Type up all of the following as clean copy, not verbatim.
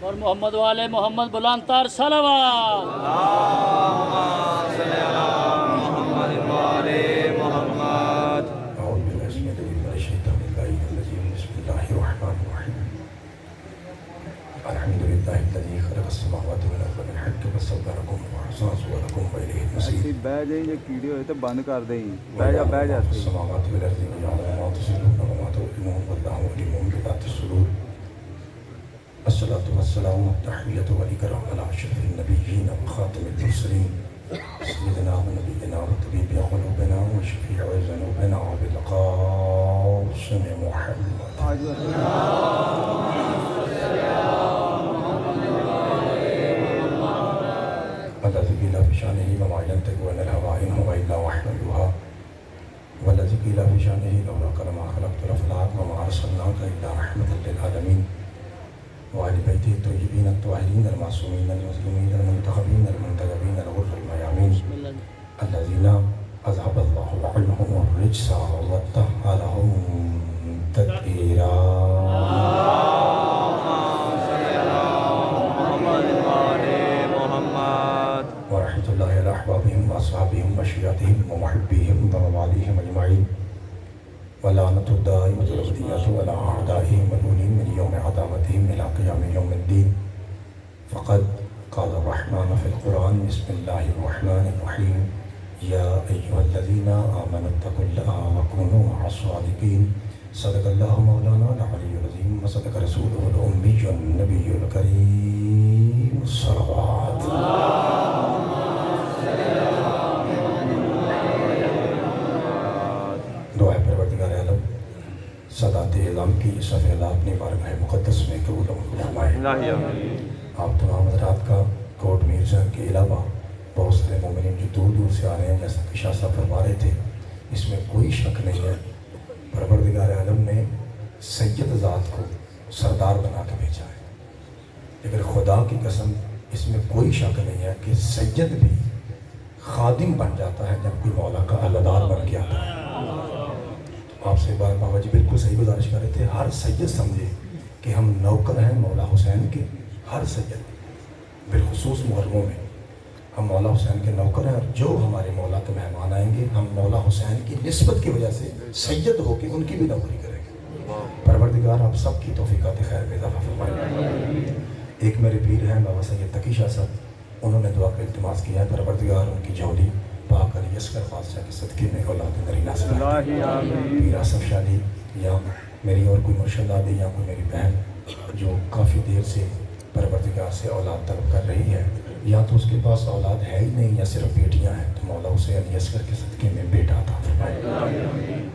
اور محمد والے محمد بلند تر صلوات۔ اللهم صل على محمد وآل محمد۔ أعوذ بالله السميع العليم من الشيطان اللعين الرجيم بسم الله الرحمن الرحيم الحمد لله الذي خلق السماوات والأرض بالحق وصوركم وأحسن صوركم وإليه المصير بہ جائیں یا کیڑے ہوئے تو بند کر دیں، بہ جا السماوات والأرض ويعلم ما تسرون وما تعلنون والله عليم بذات الصدور الصلاة والسلام والتحية والإكرام على أشرف النبيين وخاتم المرسلين سيدنا ونبينا وطبيب قلوبنا وشفيع ذنوبنا وبالقاسم محمد الذي قيل في شأنه وما ينطق عن الهوى إن هو إلا وحي يوحى والذي قيل في شأنه لولا ما خلقت الأفلاك وما أرسلناك إلا رحمة للعالمين وآل بيته الطيبين الطاهرين المعصومين المسلمين المنتخبين المنتجبين الغر الميامين الذين أذهب الله عنهم الرجس وطهرهم تطهيرا ورحمة الله على أحبابهم وأصحابهم وشيعتهم ومحبيهم ومواليهم أجمعين ولعنة الدائمة الأبدية على أعدائهم ملعونين من يوم عداوتهم إلى قيام يوم الدين فقد قال الرحمن في القرآن بسم الله الرحمن الرحيم يا أيها الذين آمنوا اتقوا الله وكونوا مع الصادقين صدق الله مولانا العلي العظيم وصدق رسوله الأمي النبي الكريم الصلوات دعا پروردگار عالم سادات اعظام کی صف اللہ اپنی بارگاہ مقدس میں قبول و منظور فرمائے۔ آپ تمام حضرات کا کوٹ میرزا کے علاوہ بہت سارے مومنین جو دور دور سے آ رہے ہیں جیسا کہ شاہ صاحب فرما رہے تھے، اس میں کوئی شک نہیں ہے پروردگار عالم نے سید ذات کو سردار بنا کے بھیجا ہے، لیکن خدا کی قسم اس میں کوئی شک نہیں ہے کہ سید بھی خادم بن جاتا ہے جب کوئی مولا کا اہلدار بن کے آتا ہے۔ آپ سے بار بابا جی بالکل صحیح گزارش کر رہے تھے، ہر سید سمجھے کہ ہم نوکر ہیں مولا حسین کے، ہر سید بالخصوص محرموں میں ہم مولا حسین کے نوکر ہیں، اور جو ہمارے مولا کے مہمان آئیں گے ہم مولا حسین کی نسبت کی وجہ سے سید ہو کے ان کی بھی نوکری کریں گے۔ پروردگار آپ سب کی توفیقات خیر میں اضافہ فرمائے۔ ایک میرے پیر ہیں بابا سید تقی شاہ صاحب، انہوں نے دعا کا التماس کیا ہے پروردگار ان کی جھولی پاک علی اصغر بادشاہ کے صدقے میں اولاد نرینہ سے پیر آصف شاہ جی یا میری اور کوئی مرشد دادی یا کوئی میری بہن جو کافی دیر سے پروردگار سے اولاد طلب کر رہی ہے، یا تو اس کے پاس اولاد ہے ہی نہیں یا صرف بیٹیاں ہیں، تو مولا اسے علی اصغر کے صدقے میں بیٹا عطا فرمائے۔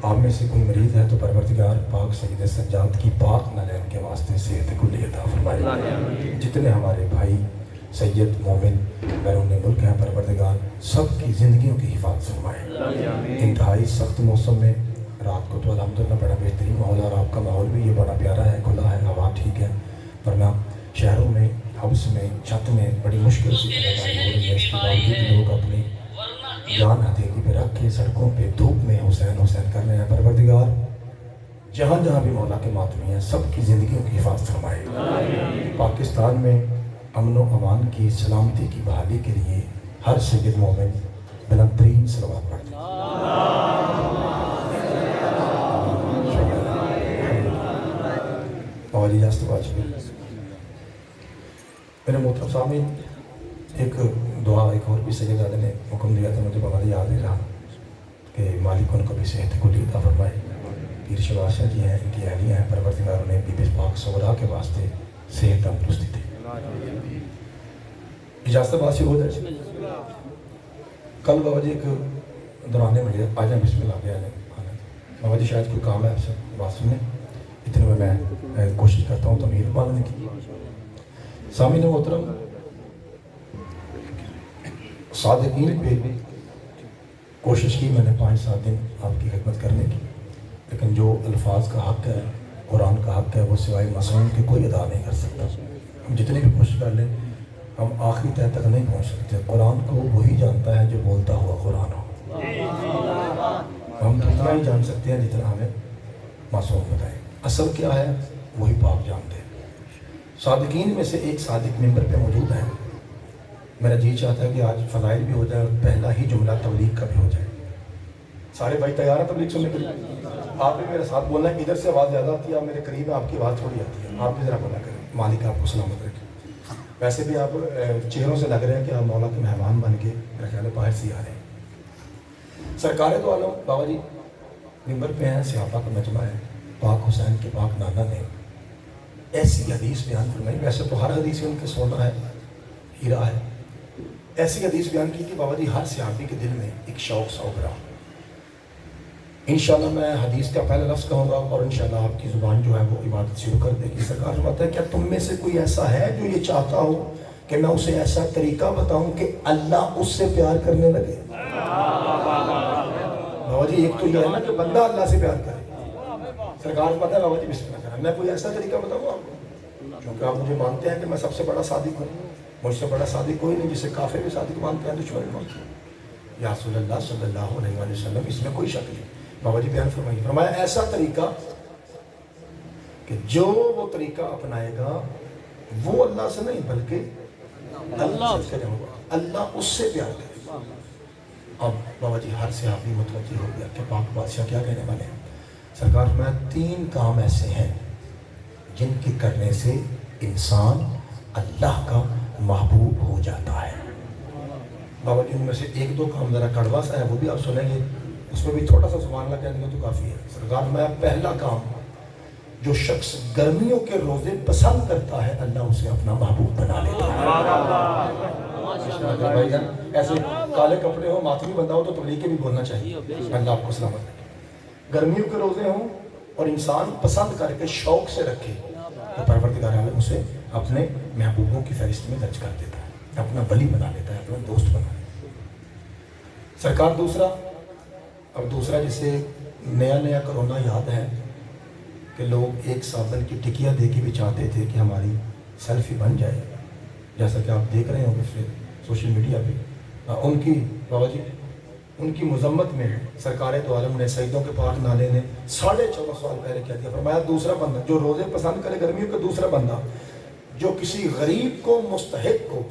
آپ میں سے کوئی مریض ہے تو پروردگار پاک سید سجاد کی پاک نالین کے واسطے صحت کلی عطا فرمائے۔ جتنے ہمارے بھائی سید مومن بیرون ملک ہیں پروردگار سب کی زندگیوں کی حفاظت فرمائے۔ انتہائی سخت موسم میں رات کو تو الحمدللہ بڑا بہترین ماحول ہے، اور آپ کا ماحول بھی یہ بڑا پیارا ہے، کھلا ہے، ہوا ٹھیک ہے، ورنہ شہروں میں ہاؤس میں چھت میں بڑی مشکل سے پروردگاری ہو رہی ہے۔ اس کے باوجود لوگ اپنی جان ہتھیلی پہ رکھ کے سڑکوں پہ دھوپ میں حسین حسین کر رہے ہیں۔ پروردگار جہاں جہاں بھی مولا کے ماتمی ہیں سب کی زندگیوں کی حفاظت فرمائے۔ پاکستان میں امن و امان کی سلامتی کی بحالی کے لیے ہر سید مومن بلند ترین صلوات پڑھتے ہیں۔ اور اجازت واجب ہے۔ میرے محترم سامعین، ایک دعا ایک اور بھی سیدزادے نے حکم دیا تھا، مجھے بغیر یاد نہیں رہا کہ مالک ان کو بھی صحت کلی عطا فرمائے۔ پیر شواس شاہ جی ہیں، ان کی اہلیہ ہیں، پروردگار انہیں بی بی پاک سغرا کے واسطے صحت تندرستی دے۔ اجازت بات شروع ہو جائے۔ کل بابا جی ایک دورانِ مجھے آ جائیں، بسم اللہ پہ آ جائیں بابا جی، شاید کوئی کام ہے آپ سے بات سنیں، اتنے میں کوشش کرتا ہوں تمہید پالنے کی۔ سامعین محترم، صادقین پہ کوشش کی میں نے 5-7 دن آپ کی خدمت کرنے کی، لیکن جو الفاظ کا حق ہے، قرآن کا حق ہے، وہ سوائے معصوم کے کوئی ادا نہیں کر سکتا۔ ہم جتنی بھی کوشش کر لیں ہم آخری تہ تک نہیں پہنچ سکتے۔ قرآن کو وہی جانتا ہے جو بولتا ہوا قرآن ہو۔ ہم اتنا ہی جان سکتے ہیں جتنا ہمیں معصوم بتائیں۔ اصل کیا ہے وہی پاک جانتے ہیں۔ صادقین میں سے ایک صادق ممبر پہ موجود ہے. میرا جی چاہتا ہے کہ آج فضائل بھی ہو جائے اور پہلا ہی جملہ تبلیغ کا بھی ہو جائے. سارے بھائی تیار ہیں تبلیغ سننے کے لیے؟ آپ بھی میرے ساتھ بولنا ہے. ادھر سے آواز زیادہ آتی ہے, میرے قریب آپ کی آواز تھوڑی آتی ہے, آپ بھی ذرا بولا کریں. مالک آپ کو سلامت رکھے. ویسے بھی آپ چہروں سے لگ رہے ہیں کہ آپ مولا کے مہمان بن کے میرا خیال ہے باہر سے آ رہے ہیں. سرکار تو عالم بابا جی ممبر پہ ہیں, صحابہ کا مجمع ہے. پاک حسین کے پاک نانا نے ایسی حدیث بیان فرمائی. ویسے تو ہر حدیث ان کے سونا ہے, ہیرا ہے. ایسی حدیث بیان کی کہ بابا جی ہر صحابی کے دل میں ایک شوق سا ابھرا. انشاءاللہ میں حدیث کا پہلا لفظ کہوں گا اور انشاءاللہ آپ کی زبان جو ہے وہ عبادت شروع کر دے گی. سرکار فرماتا ہے کیا تم میں سے کوئی ایسا ہے جو یہ چاہتا ہو کہ میں اسے ایسا طریقہ بتاؤں کہ اللہ اس سے پیار کرنے لگے؟ بابا جی ایک تو یہ ہے نا کہ بندہ اللہ سے پیار کرے. سرکار فرماتا ہے بابا جی بسم اللہ کریں, میں کوئی ایسا طریقہ بتاؤں آپ کو, کیونکہ آپ مجھے مانتے ہیں کہ میں سب سے بڑا صادق ہوں. مجھ سے بڑا صادق کوئی نہیں, جسے کافر بھی صادق مانتے ہیں, دشمن بھی مانتے ہیں. یا رسول اللہ صلی اللہ علیہ وآلہ وسلم, اس میں کوئی شک نہیں. بابا جی بیان فرمائیے. فرمایا ایسا طریقہ کہ جو وہ طریقہ اپنائے گا وہ اللہ سے نہیں بلکہ اللہ اس سے پیار کرے گا. اب بابا جی ہر صحابی متوجہ ہو گیا کہ پاک بادشاہ کیا کہنے والے ہیں. سرکار میں 3 کام ایسے ہیں جن کے کرنے سے انسان اللہ کا محبوب ہو جاتا ہے. بابا جی ان میں سے 1-2 کام ذرا کڑوا سا ہے, وہ بھی آپ سنیں گے, اس میں بھی تھوڑا سا سبحان اللہ کہنے تو کافی ہے. سرکار میں پہلا کام, جو شخص گرمیوں کے روزے پسند کرتا ہے اللہ اسے اپنا محبوب بنا لیتا ہے. بھائی جان ایسے کالے کپڑے ہو, ماتھری بندہ ہو تو تبلیغ کے بھی بولنا چاہیے. اللہ آپ کو سلامت رکھے. گرمیوں کے روزے ہوں اور انسان پسند کر کے شوق سے رکھے تو پروردگار عالم اسے اپنے محبوبوں کی فہرست میں درج کر دیتا ہے, اپنا ولی بنا لیتا ہے, اپنا دوست بنا لیتا ہے. سرکار دوسرا جسے نیا کرونا یاد ہے کہ لوگ ایک صابن کی ٹکیا دے کے بھی چاہتے تھے کہ ہماری سیلفی بن جائے, جیسا کہ آپ دیکھ رہے ہوں گے سوشل میڈیا پہ. ان کی بابا جی ان کی مذمت میں سرکار دو عالم نے سیدوں کے پاک نالے نے 14.5 سال پہلے کہہ دیا. فرمایا دوسرا بندہ جو روزے پسند کرے گرمیوں کا, دوسرا بندہ جو کسی غریب کو مستحق کو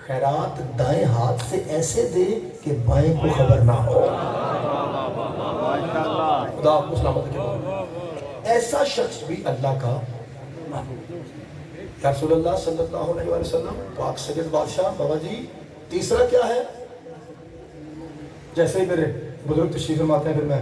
خیرات دائیں ہاتھ سے ایسے دے کہ بائیں کو خبر نہ ہو. خدا آپ کو سلامت رکھے. ایسا شخص بھی اللہ کا یا رسول اللہ صلی اللہ علیہ وسلم پاک سید بادشاہ. بابا جی تیسرا کیا ہے؟ جیسے ہی میرے بزرگ تشریف فرماتے ہیں پھر میں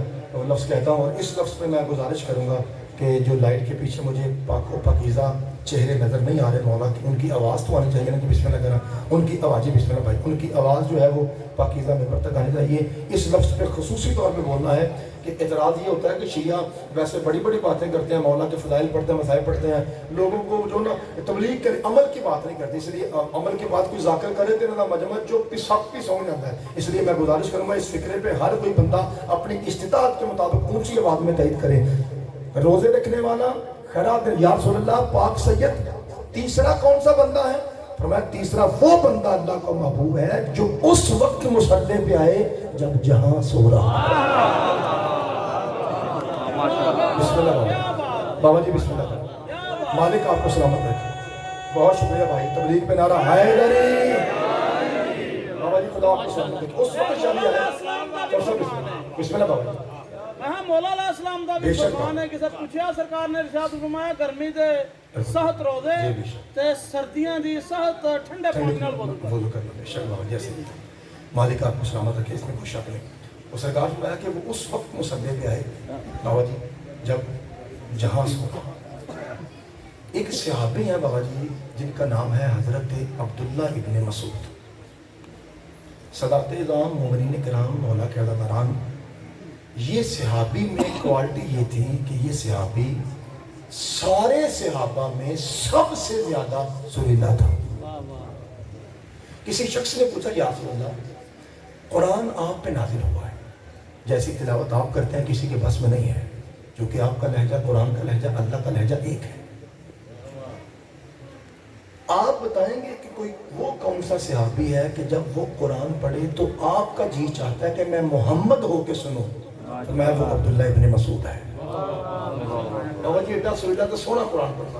لفظ کہتا ہوں, اور اس لفظ پہ میں گزارش کروں گا کہ جو لائٹ کے پیچھے مجھے پاک و پاکیزہ چہرے نظر نہیں آ رہے مولا کی, ان کی آواز تو آنی چاہیے نا کہ بسم اللہ کرنا. ان کی آواز بسم اللہ بھائی, ان کی آواز جو ہے وہ پاکیزہ ممبر تک آنی چاہیے. اس لفظ پہ خصوصی طور پہ بولنا ہے کہ اعتراض یہ ہوتا ہے کہ شیعہ ویسے بڑی بڑی باتیں کرتے ہیں, مولا کے فضائل پڑھتے ہیں, مسائل پڑھتے ہیں, لوگوں کو جو نا تبلیغ کے عمل کی بات نہیں کرتے. اس لیے عمل کی بات کوئی ذاکر کرے تو نہ مجمع جو پسک پس ہو جاتا ہے. اس لیے میں گزارش کروں گا اس فکرے پہ ہر کوئی بندہ اپنی استطاعت کے مطابق اونچی آواز میں تائید کرے. روزے رکھنے والا, خیرات یا رسول اللہ پاک سید. تیسرا کون سا بندہ ہے؟ فرمایا تیسرا وہ بندہ اللہ کا محبوب ہے جو اس وقت مصلی پہ آئے جب جہاں سو رہا. بسم اللہ بابا جی, بسم اللہ. مالک آپ کو سلامت رکھے. بہت شکریہ بھائی. تبلیغ پہ نعرہ حیدری. بابا جی خدا آپ کو سلامت رکھے. اس وقت شامل ہے. بسم اللہ بابا جی. مولا علیہ السلام دا بھی فرمان ہے کہ سب پوچھیا سرکار نے ارشاد فرمایا گرمی دے سخت روزے تے سردیاں دی سخت ٹھنڈے پانی نال وضو کرنا. بے شک بابا جیسے مالک آپ کو سلامت رکھے, اس میں کوئی شک نہیں. وہ سرکار فرمایا کہ وہ اس وقت مصلی پہ آئے بابا جی جب جہاں سو. ایک صحابی ہیں بابا جی جن کا نام ہے حضرت عبداللہ ابن مسعود. صداقت اعظام مومنین کرام مولا کے عزیزان, یہ صحابی میں کوالٹی یہ تھی کہ یہ صحابی سارے صحابہ میں سب سے زیادہ سریلا تھا. کسی شخص نے پوچھا یا رسول اللہ قرآن آپ پہ نازل ہوا ہے, جیسی تلاوت آپ کرتے ہیں کسی کے بس میں نہیں ہے, کیونکہ آپ کا لہجہ قرآن کا لہجہ اللہ کا لہجہ ایک ہے. آپ بتائیں گے کہ کوئی وہ کون سا صحابی ہے کہ جب وہ قرآن پڑھے تو آپ کا جی چاہتا ہے کہ میں محمد ہو کے سنوں؟ تو میں وہ عبداللہ ابن مسعود ہے. بابا جی ایڈا سویدہ تو سونا قرآن پڑھتا,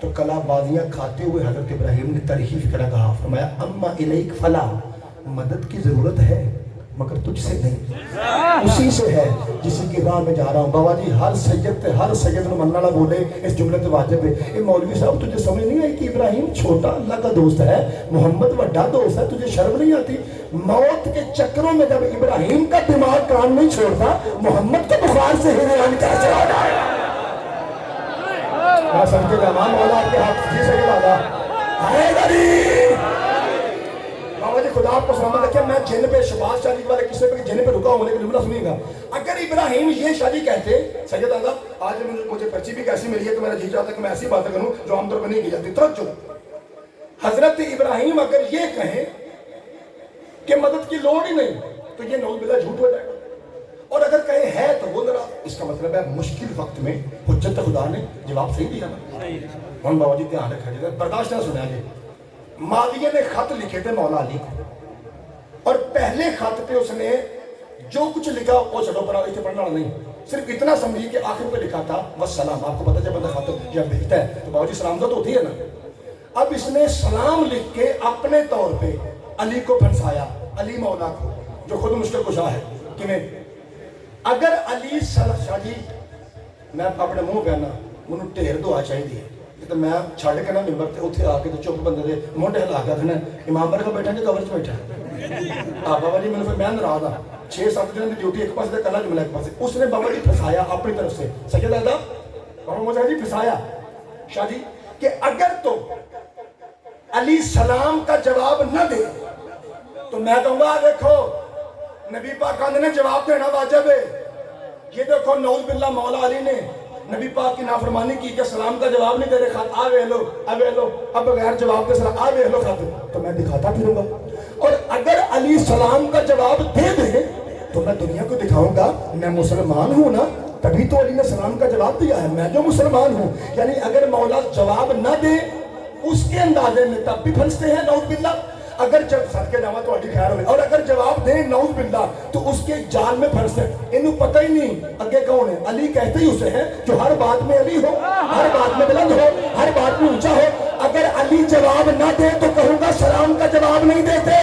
تو کلا بازیاں کھاتے ہوئے حضرت ابراہیم نے ترہیف کرا کہا، فرمایا اما الیک فلا، مدد کی ضرورت ہے مگر تجھ سے نہیں، اسی سے ہے جسی کی راہ میں جا رہا ہوں۔ بابا جی ہر سید نے مننا بولے اس جملے تو واجب ہے۔ اے مولوی صاحب تجھے سمجھ نہیں آئی کہ ابراہیم چھوٹا اللہ کا دوست ہے، محمد بڑا دوست ہے، تجھے شرم نہیں آتی؟ موت کے چکروں میں جب ابراہیم کا دماغ کام نہیں چھوڑتا، محمد کو بخار سے ہریان کیسے آ جائے؟ میں سمجھے جامان مولا کے ہاتھ جی سے گلا بابا جی خدا آپ کو سلامت رکھے۔ میں جن پہ شباز شاہ جی والے قصے پہ جن پہ رکا ہونے کے جملہ سنیے گا۔ اگر ابراہیم یہ شاہ جی کہتے سید آزا آج مجھے پرچی بھی کیسی ملی ہے کہ میرا جی چاہتا ہے کہ میں ایسی باتیں کروں جو عام طور پر نہیں کی جاتی۔ توجہ، حضرت ابراہیم اگر یہ کہیں کہ مدد کی لوڑ ہی نہیں تو یہ نعوذ باللہ جھوٹ ہو جائے گا، اور اگر کہیں ہے تو وہ ذرا اس کا مطلب ہے مشکل وقت میں حجت خدا نے جواب صحیح دیا نا۔ ہم بابا جی دھیان رکھا جائے، برداشت نہ سنا جی۔ معاویہ نے خط لکھے تھے مولا علی کو، اور پہلے خط پہ اس نے جو کچھ لکھا وہ چلو پر اتنے پڑھنا نہیں، صرف اتنا سمجھیے کہ آخر پہ لکھا تھا والسلام۔ آپ کو پتہ جب بندہ خط جب بھیجتا ہے تو بابا جی سلام تو ہوتی ہے نا۔ اب اس نے سلام لکھ کے اپنے طور پہ علی کو پھنسایا، علی مولا کو جو خود مشکل کشا ہے۔ کیونیں اگر علی شاہ جی میں اپنے منہ کہنا مجھے ڈھیر دعا چاہیے تو میں چھڑ کے نا ممبر تے اتنے آ کے تو چپ بندے دے موڈے ہلا کے آخنا امام بڑے کو بیٹھا کہ کور چ بیٹھا۔ بابا جی میں میں ناراض ہاں، 6-7 دن کی ڈیوٹی ایک پاس کلا جملہ ایک پاس۔ اس نے بابا جی پھنسایا اپنی طرف سے، سید ادا بابا مجھے جی پھنسایا شاہ جی کہ اگر تو علی سلام کا جواب نہ دے تو میں کہوں گا دیکھو نبی پاک نے جواب دینا واجب ہے۔ یہ دیکھو نعوذ باللہ مولا علی نے نبی پاک کی نافرمانی کی کہ سلام کا جواب نہیں دے رہے، خط آوے لو اب بغیر جواب کے سلام آوے لو خط، تو میں دکھاتا پھروں گا۔ اور اگر علی سلام کا جواب دے دے تو میں دنیا کو دکھاؤں گا میں مسلمان ہوں نا، تبھی تو علی نے سلام کا جواب دیا ہے، میں جو مسلمان ہوں۔ یعنی اگر مولا جواب نہ دے اس کے اندازے میں تب بھی پھنستے ہیں نعوذ باللہ۔ اگر جب صدقے جاوا تو خیر ہوئے، اور اگر جواب دیں نعوذ باللہ تو اس کے جال میں پھنستے ہیں۔ انہوں پتہ ہی نہیں اگے کون ہے، علی کہتے ہی اسے ہیں جو ہر بات میں علی ہو، ہر بات میں بلند ہو، ہر بات میں اونچا ہو۔ اگر علی جواب نہ دے تو کہوں گا سلام کا جواب نہیں دیتے،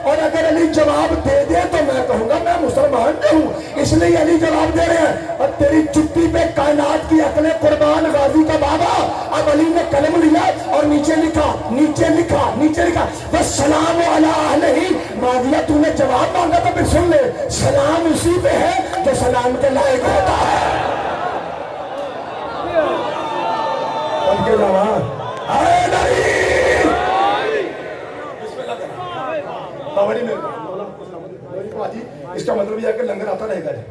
اور اگر علی جواب دے دے تو میں کہوں گا میں مسلمان ہوں، اس لیے علی جواب دے رہے ہیں۔ اور تیری جتی پہ کائنات کی عقل قربان غازی کا بابا، اب علی نے قلم لیا اور نیچے لکھا والسلام علی اہلہ۔ معاویہ تو نے جواب مانگا تو پھر سن لے، سلام اسی پہ ہے جو سلام کے لائق ہوتا ہے۔ ان کے جواب اے نبی بابا جی اس کا مطلب یہ ہے کہ لنگر آتا رہے گا جی۔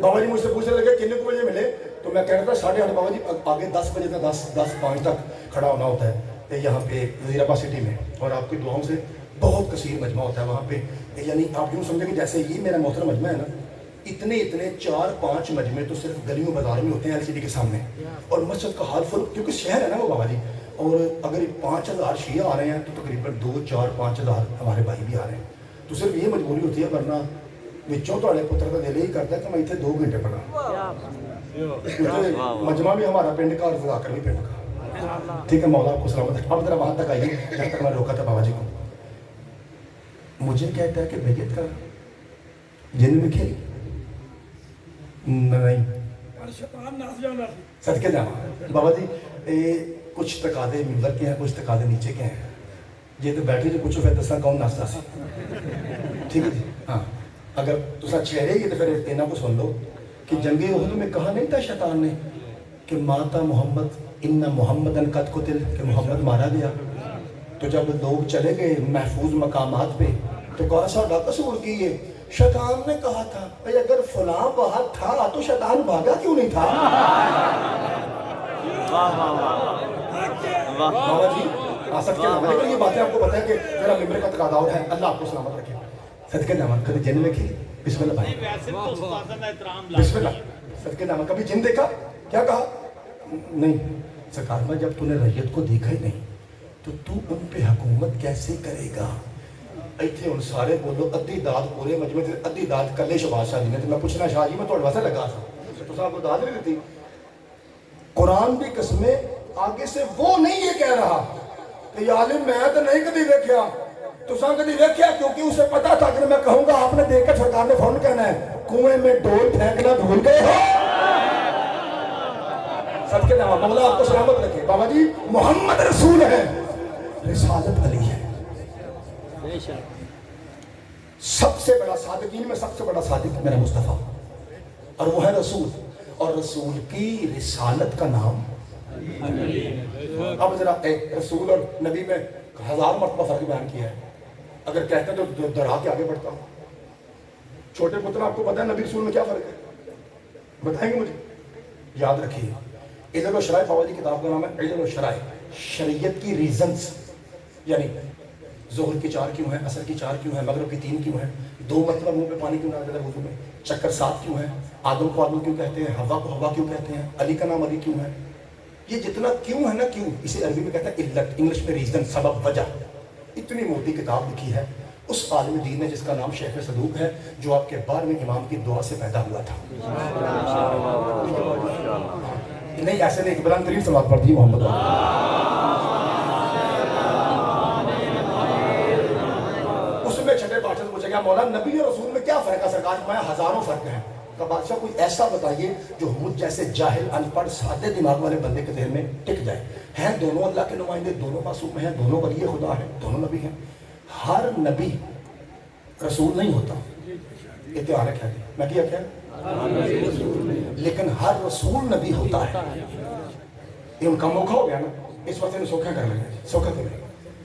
بابا جی مجھ سے پوچھنے لگے کتنے بجے ملے تو میں کہہ رہا تھا 8:30۔ بابا جی آگے 10 بجے تک 10:05 تک کھڑا ہونا ہوتا ہے یہاں پہ وزیر آباد سٹی میں، اور آپ کی دعاؤں سے بہت کثیر مجمع ہوتا ہے وہاں پہ۔ یعنی آپ یوں سمجھیں کہ جیسے یہ میرا محترم مجمع ہے نا، اتنے 4-5 مجمع تو صرف گلیوں بازار میں ہوتے ہیں LCD کے سامنے، اور مسجد کا حال فل، کیونکہ شہر ہے نا وہ بابا جی، اور اگر 5000 شیعہ آ رہے ہیں تو تقریباً 2-4-5 ہمارے بھائی بھی آ رہے ہیں، تو صرف یہ مجبوری ہوتی ہے، ورنہ بچوں تو پتر کا دل ہی کرتا ہے کہ میں اتنے 2 گھنٹے پڑھا، مجمع بھی ہمارا پنڈ کا اور فضاکر بھی پنڈ کا۔ ٹھیک ہے مولا آپ کو سلامت ہے۔ اب ذرا وہاں تک آئیے جہاں تک میں روکا تھا بابا جی کو۔ مجھے کہتا ہے کہ بیعت کا جن میں کھیل نہیں صدقے جانا بابا جی کچھ تقاضے ممبر کے ہیں، کچھ تقاضے نیچے کے ہیں، یہ تو بیٹھے جو پوچھو پھر دسا کون نستا سی، ٹھیک ہے جی۔ ہاں اگر تسا چہرے گی تو پھر اینا کو سن لو کہ جنگ احد میں کہا نہیں تھا شیطان نے کہ ماتا محمد ان محمدن قد قتل، کہ محمد مارا گیا، تو جب لوگ چلے گئے محفوظ مقامات پہ تو کہا ساڈا قصور کی ہے، شیطان نے کہا تھا بھئی اگر فلاں وہاں تھا تو شیطان بھاگا کیوں نہیں تھا؟ بابا جی آسد کے نام ہے، لیکن یہ باتیں آپ کو پتہ ہے کہ میرا ممبر کا تقاضا اور ہے، اللہ آپ کو سلامت رکھے۔ صدقے نام کبھی جن میں کھی بسم اللہ بھائی، بسم اللہ صدقے نام کبھی جن دیکھا؟ کیا کہا؟ نہیں سرکار میں جب تو نے ریت کو دیکھا ہی نہیں تو ان پہ حکومت کیسے کرے گا؟ ایتھے ان سارے بولو ادھی داد پورے مجمع سے ادھی داد کلے شباز شاہ جی نے، تو میں پوچھنا شاہ جی میں توڑ واسے لگا تھا تو صاحب کو داد نہیں دیتی؟ قرآن بھی قسمیں آگے سے وہ نہیں یہ کہہ رہا کہ یا عالم میں تو نہیں کبھی دیکھا تو سان کبھی دیکھا، کیونکہ اسے پتا تھا کہ میں کہوں گا آپ نے دیکھ کر سرکار نے فوراً کہنا ہے کنویں میں ڈول پھینکنا بھول گئے ہو۔ صدقے جاواں، مولا آپ کو سلامت رکھے۔ بابا جی محمد رسول ہے، رسالت علی ہے۔ بے شک سب سے بڑا صادقین میں سب سے بڑا صادق میرا مصطفیٰ، اور وہ ہے رسول، اور رسول کی رسالت کا نام۔ اب ذرا رسول اور نبی میں 1000 مرتبہ فرق بیان کیا ہے، اگر کہتے ہیں تو دہرا کے آگے بڑھتا ہوں۔ چھوٹے پتر آپ کو پتہ ہے نبی رسول میں کیا فرق ہے؟ بتائیں گے مجھے؟ یاد رکھیے، علل و شرائع، بابا جی کتاب کا نام ہے علل و شرائع، شریعت کی ریزنز، یعنی ظہر کی 4 کیوں ہیں، عصر کی 4 کیوں ہیں، مغرب کی 3 کیوں ہیں، 2 مرتبہ منہ پہ پانی کیوں نہ آتا ہے وضو میں، چکر 7 کیوں ہیں، آدم کو آدم کیوں کہتے ہیں، حوا کو ہوا کیوں کہتے ہیں، علی کا نام علی کیوں ہے، یہ جتنا کیوں ہے نا، کیوں، اسے عربی میں کہتا ہے علت، انگلش میں ریزن، سبب، وجہ۔ اتنی موٹی کتاب لکھی ہے اس عالم دین نے جس کا نام شیخ صدوق ہے، جو آپ کے 12ویں امام کی دعا سے پیدا ہوا تھا۔ نہیں ایسے نہیں، بلند ترین صلوات پڑھتی محمد اس میں چھٹے پاٹھے سے پوچھا گیا مولا نبی اور رسول میں کیا فرق ہے؟ سرکار فرمایا ہزاروں فرق ہیں۔ کہ بادشاہ کوئی ایسا بتائیے جو مجھ جیسے جاہل ان پڑھ سادے دماغ والے بندے کے ذہن میں ٹک جائے۔ ہیں دونوں اللہ کے نمائندے، دونوں معصوم ہیں، دونوں ولی خدا ہیں، دونوں نبی ہیں۔ ہر نبی رسول نہیں ہوتا، یہ تو آرک ہے، میں کیا لیکن ہر رسول نبی ہوتا ہے۔ یہ ان کا موقع ہو گیا نا، اس وقت انہیں سوکھا کر لیں، سوکھا کر لیں۔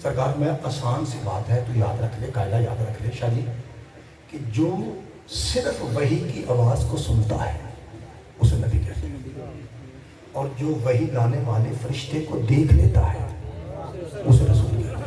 سرکار میں آسان سی بات ہے تو یاد رکھ لے، قاعدہ یاد رکھ لے شاہ جی، کہ جو صرف وحی کی آواز کو سنتا ہے اسے نبی کہتے ہیں، اور جو وحی لانے والے فرشتے کو دیکھ لیتا ہے اسے رسول کہتے ہیں۔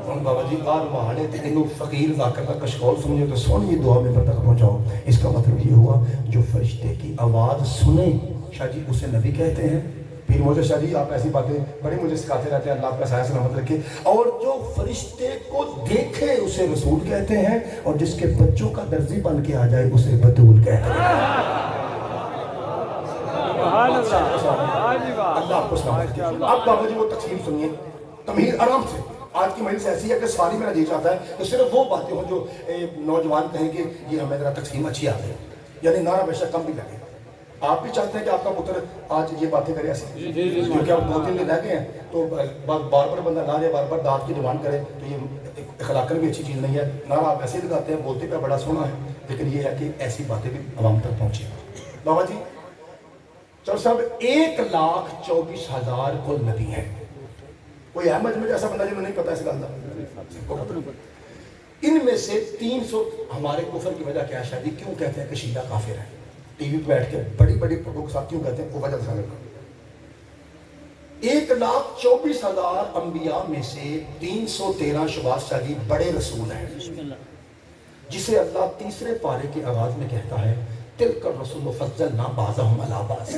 اور بابا جی آر وہاڑے تھے انہوں فقیر ذاکر کا کشکول سمجھے تو سونی دعا میں پر تک پہنچاؤ۔ اس کا مطلب یہ ہوا جو فرشتے کی آواز سنے شاہ جی اسے نبی کہتے ہیں۔ پھر مجھے شاہ جی آپ ایسی باتیں بڑی مجھے سکھاتے رہتے ہیں، اللہ آپ کا سایہ سلامت رکھے۔ اور جو فرشتے کو دیکھے اسے رسول کہتے ہیں، اور جس کے بچوں کا درزی بن کے آ جائے اسے بطول کہتے ہیں۔ اللہ آپ کو سلامت رکھے۔ اب بابا جی وہ تقسیم سنیے تمہید آرام سے۔ آج کی مجلس ایسی ہے کہ ساری میرا جی چاہتا ہے کہ صرف وہ باتیں ہوں جو نوجوان کہیں کہ یہ ہمیں ذرا تقسیم اچھی آ گئی، یعنی نعرہ بے شک کم بھی لگے۔ آپ بھی چاہتے ہیں کہ آپ کا پتر آج یہ باتیں کرے ایسے، کیونکہ اب 2-3 دن رہ گئے ہیں تو بار بار بندہ نہ رہے، بار بار دانت کی ڈیمانڈ کرے تو یہ اخلاقاً بھی اچھی چیز نہیں ہے۔ نعرہ آپ ایسے لگاتے ہیں، بولتے پہ بڑا سونا ہے، لیکن یہ ہے کہ ایسی باتیں بھی عوام تک پہنچے۔ بابا جی چلو صاحب 1,24,000 کل نبی ہیں، کوئی احمد میں ایسا بندہ جنہوں نہیں پتا اس گل کا؟ ان میں سے 300 ہمارے کفر کی وجہ کیا ہے شاید، کیوں کہتے ہیں کہ شیعہ کافر ہیں؟ ٹی وی پہ بیٹھ کے بڑی بڑی پروڈکٹ کے ساتھ کیوں کہتے ہیں؟ وہ وجہ سامنے کا 1,24,000 انبیاء میں سے 313 شباز شاہی بڑے رسول ہیں، جسے اللہ تیسرے پارے کے آغاز میں کہتا ہے تلک الرسول فضلنا بعضهم علی بعض،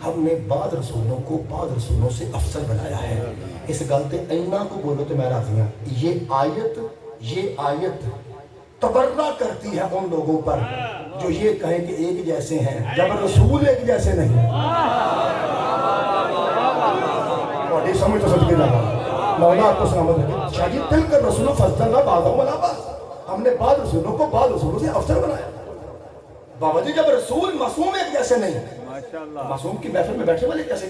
ہم نے بعض رسولوں کو بعض رسولوں سے افضل بنایا ہے۔ اس گلتے اینا کو بولو تو میں راضی ہوں۔ یہ آیت تبرہ کرتی ہے ان لوگوں پر جو یہ کہیں کہ ایک جیسے ہیں جب رسول ایک جیسے نہیں۔ اور یہ سمجھ تو صدقے لگا مولا آپ کو سلامت رکھے۔ شاید تلک الرسول فضلنا بعضهم علی بعض، ہم نے بعض رسولوں کو بعض رسولوں سے افضل بنایا۔ بابا جی جب رسول معصوم ایک جیسے نہیں، معصوم کی محفل میں بیٹھے والے کیسے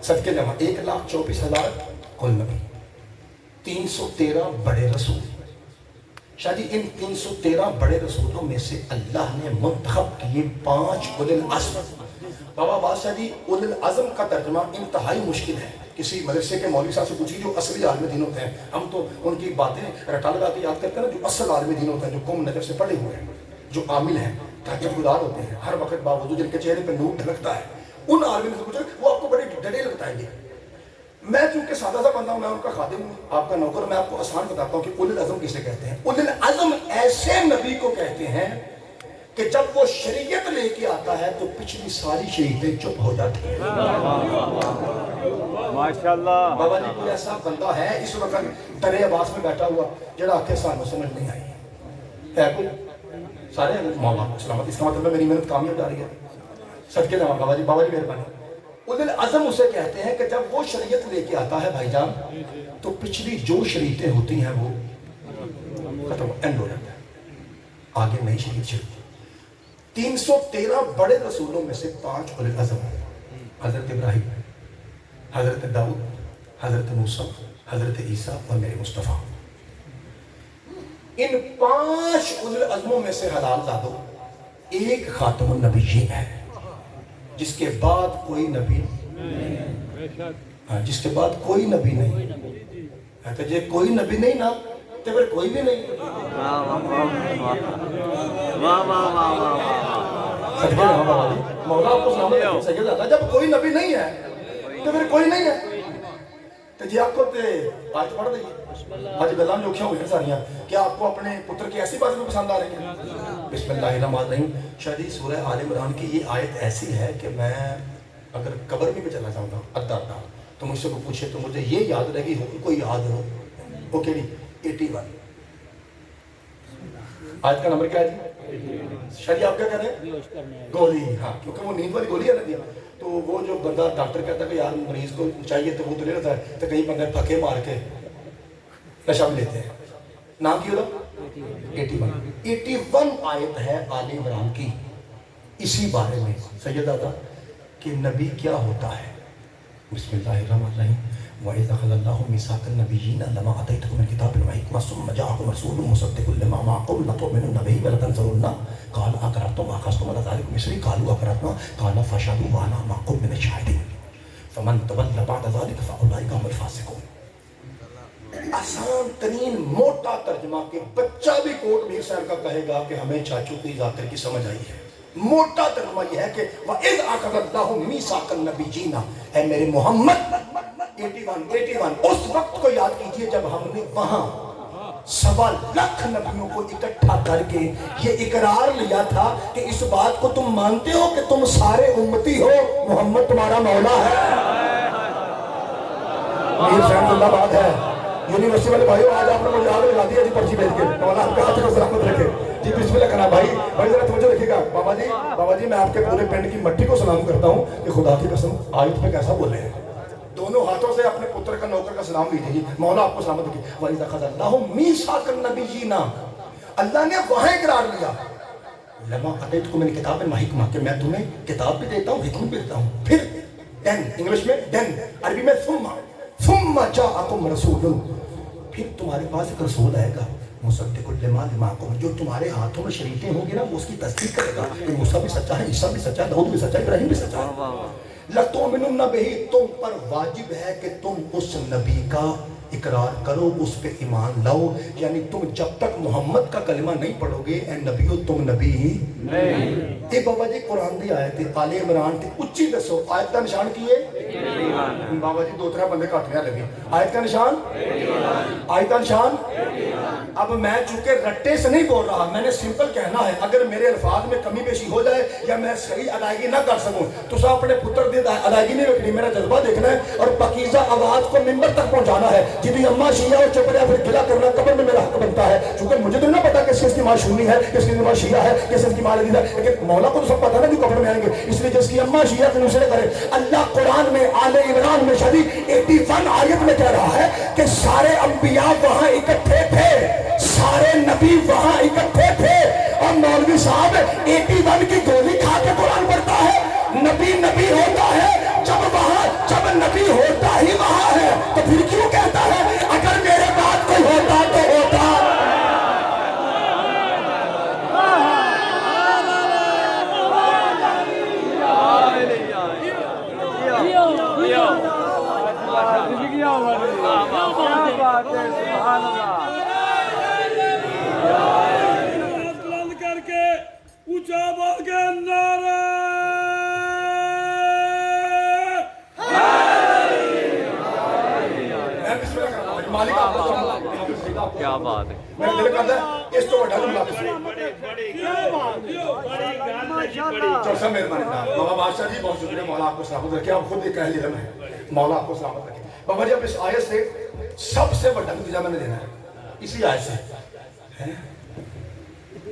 صدقے جمع 1,24,000 کل نبی، 313 بڑے رسول۔ شاہ جی ان 313 بڑے رسولوں میں سے اللہ نے منتخب کیے 5 اولي العزم۔ بابا بادشاہ جی اولي العزم کا ترجمہ انتہائی مشکل ہے، کسی مدرسے کے مولوی صاحب سے پوچھیے جو اصلی عالم دین ہوتے ہیں، ہم تو ان کی باتیں رٹا لگا کے یاد کرتے ہیں نا، جو اصل عالم دین ہوتے ہیں، جو قوم نجف سے پڑھے ہوئے ہیں، جو عامل ہیں، تہجد گزار ہوتے ہیں، ہر وقت باوجود جن کے چہرے پہ نور ڈھلکتا ہے، ان عالمین سے پوچھیں وہ آپ کو بڑی ڈیٹیل بتائیں گے۔ میں چونکہ سادہ سا بندہ ہوں، میں ان کا خادم ہوں، آپ کا نوکر، میں آپ کو آسان بتاتا ہوں کہ اولي العزم کسے کہتے ہیں۔ اولي العزم ایسے نبی کو کہتے ہیں کہ جب وہ شریعت لے کے آتا ہے تو پچھلی ساری شریعتیں چپ ہو جاتی ہیں۔ ماشاءاللہ بابا جی کوئی ایسا بندہ ہے اس وقت درے عباس میں بیٹھا ہوا جڑا آکھے سانوں سمجھ نہیں آئی ہے کوئی؟ سارے مولا کو سلامت، اس کا مطلب ہے میری محنت کامیاب جا رہی ہے۔ صدقے جاواں بابا جی مہربانی۔ اولل العزم اسے کہتے ہیں کہ جب وہ شریعت لے کے آتا ہے بھائی جان تو پچھلی جو شریعتیں ہوتی ہیں وہ ختم اینڈ ہو جاتا ہے، آگے نئی شریعت شروع۔ 313 بڑے رسولوں میں سے 5 اولل العزم ہیں، حضرت ابراہیم، حضرت داؤد، حضرت موسیٰ، حضرت عیسیٰ اور میرے مصطفیٰ۔ ان 5 اولل العزموں میں سے حلال زادو ایک خاتم النبیین ہے، جس کے بعد کوئی نبی، جس کے بعد کوئی نبی نہیں، تو جے کوئی نبی نہیں نا تو پھر کوئی بھی نہیں۔ مولا آپ کو سلامت سید آتا جب کوئی نبی نہیں ہے تو پھر کوئی نہیں ہے۔ تو جی آپ کو آیت پڑھ دئیے، آج گلاں جو کیا ہوئی ساریاں، کیا آپ کو اپنے پتر کی ایسی باتیں پسند آ رہی ہیں؟ بسم اللہ الرحمن الرحیم۔ شاید سورہ آل عمران کی یہ آیت ایسی ہے کہ میں اگر قبر میں چلا جاؤں گا ادا تو مجھ سے کوئی پوچھے تو مجھے یہ یاد رہے گی، کوئی یاد ہو وہ کہڑی 81 آیت کا نمبر کیا ہے جی؟ شاید آپ کیا کہہ رہے ہیں؟ گولی، ہاں، کیونکہ وہ نیند والی گولی ہے نا، تو وہ جو بندہ ڈاکٹر کہتا ہے کہ یار مریض کو چاہیے تو وہ تو لے لیتا ہے، تو کئی بندے پھکے مار کے نشہ بھی لیتے ہیں۔ نام کی ہوگا 81 آیت ہے آل عمران کی اسی بارے میں سید آدھا کہ نبی کیا ہوتا ہے۔ بسم اللہ الرحمن الرحیم۔ وَإِذَا أَخَذَ اللَّهُ مِيثَاقَ النَّبِيِّينَ لَمَا آتَيْتُكُم مِّن كِتَابٍ وَحِكْمَةٍ ثُمَّ جَاءَكُمْ رَسُولٌ مُصَدِّقٌ لِّمَا مَعَكُمْ لَتُؤْمِنُنَّ بِهِ وَلَتَنصُرُنَّهُ قَالَ أَقْرَرْتُمْ وَأَخَذْتُمْ عَلَىٰ ذَٰلِكُمْ إِصْرِي قَالُوا أَقْرَرْنَا قَالَ فَاشْهَدُوا وَأَنَا مَعَكُم مِّنَ الشَّاهِدِينَ فَمَن تَوَلَّىٰ بَعْدَ ذَٰلِكَ فَأُولَٰئِكَ هُمُ الْفَاسِقُونَ۔ آسان ترین موٹا ترجمہ کہ بچہ بھی کوٹ میر صاحب کا کہے گا کہ ہمیں چاچو کی ذاکر کی سمجھ آئی ہے۔ موٹا ترجمہ یہ ہے کہ وَإِذْ أَخَذَ اللَّهُ مِيثَاقَ النَّبِيِّينَ، اے میرے محمد 81 اس وقت کو یاد کیجئے جب ہم نے وہاں 1.25 لاکھ نبیوں کو اکٹھا کر کے یہ اقرار لیا تھا کہ اس بات کو تم مانتے ہو کہ تم سارے امتی ہو، محمد تمہارا مولا ہے۔ میر صاحب اللہ بات ہے یونیورسٹی والے بھائیو، آج آپ نے مجھے آگے لگا دیا جی پرچی بھیج کے، مولا آپ کے ہاتھ کو سلامت رکھے جی۔ بسم اللہ کرنا بھائی ذرا توجہ رکھیے گا۔ بابا جی میں آپ کے پورے پنڈ کی مٹی کو سلام کرتا ہوں کہ خدا کی قسم آیت میں کیسا بولے ہیں۔ دونوں ہاتھوں سے اپنے پتر کا نوکر کا سلام لیجیے جی، مولا آپ کو سلامت رکھے۔ وَإِذَا أَخَذَ اللَّهُ مِيثَاقَ النَّبِيِّينَ، اللہ نے وہاں اقرار لیا لَمَا آتَيْتُكُم مِّن كِتَابٍ وَحِكْمَةٍ کہ میں تمہیں کتاب بھی دیتا ہوں، حکمت بھی دیتا ہوں۔ پھر دین، انگلش میں دین، عربی میں ثم جاءکم رسول، پھر تمہارے پاس ایک رسول آئے گا مصدق لما معکم، جو تمہارے ہاتھوں میں شریعتیں ہوں گی نا وہ اس کی تصدیق کرے گا کہ موسیٰ بھی سچا ہے، عیسیٰ بھی سچا ہے، داؤد بھی سچا ہے، ابراہیم بھی سچا ہے۔ لَتُؤْمِنُنَّ بِهِ، تم پر واجب ہے کہ تم اس نبی کا اقرار کرو، اس پہ ایمان لاؤ، یعنی تم جب تک محمد کا کلمہ نہیں پڑھو گے اے نبیو تم نبی ہی نہیں۔ اے بابا جی قرآن دی آیت ہے، آل عمران کی اچھی دسو آیت کا نشان کی ہے؟ بابا جی 2-3 بندے کاٹنے لگے۔ آیت کا نشان، آیت کا نشان۔ اب میں چونکہ رٹے سے نہیں بول رہا، میں نے سمپل کہنا ہے، اگر میرے الفاظ میں کمی بیشی ہو جائے یا میں صحیح ادائیگی نہ کر سکوں تو سب اپنے پتر دی ادائیگی نہیں رکھنی، میرا جذبہ دیکھنا ہے اور پاکیزہ آواز کو منبر تک پہنچانا ہے۔ جدی اماں شیعہ اور چپ رہا پھر گلا کرنا قبر میں میرا حق بنتا ہے، چونکہ مجھے تو نہیں پتا کس کس کی ماں سنی ہے، کس کی ماں شیعہ ہے، کس کی ماں لذیذ ہے، لیکن مولا کو تو سب پتا نا کہ قبر میں آئیں گے، اس لیے جس کی اماں شیعہ سے نصرت کرے۔ اللہ قرآن میں آل عمران میں شریف 81 آیت میں کہہ رہا ہے کہ سارے انبیاء وہاں اکٹھے تھے، سارے نبی وہاں اکٹھے تھے، اور مولوی صاحب 81 کی گولی کھا کے قرآن پڑھتا ہے۔ نبی نبی ہوتا ہے جب نبی ہوتا ہی وہاں ہے تو پھر کیوں کہتا ہے اگر میرے بعد کوئی ہوتا تو ہوتا۔ کر کے اونچا بول کے نعرہ کیا بات ہے، میرے دل کا ہے اس تو بڑا جملہ چوسا مہربانی بابا بادشاہ جی، بہت شکریہ، مولا آپ کو سلامت رکھے۔ آپ خود ایک اہل علم ہے، مولا آپ کو سلامت رکھے۔ بابا جی اب اس آیت سے سب سے بڑا نتیجہ میں نے لینا ہے، اسی آیت سے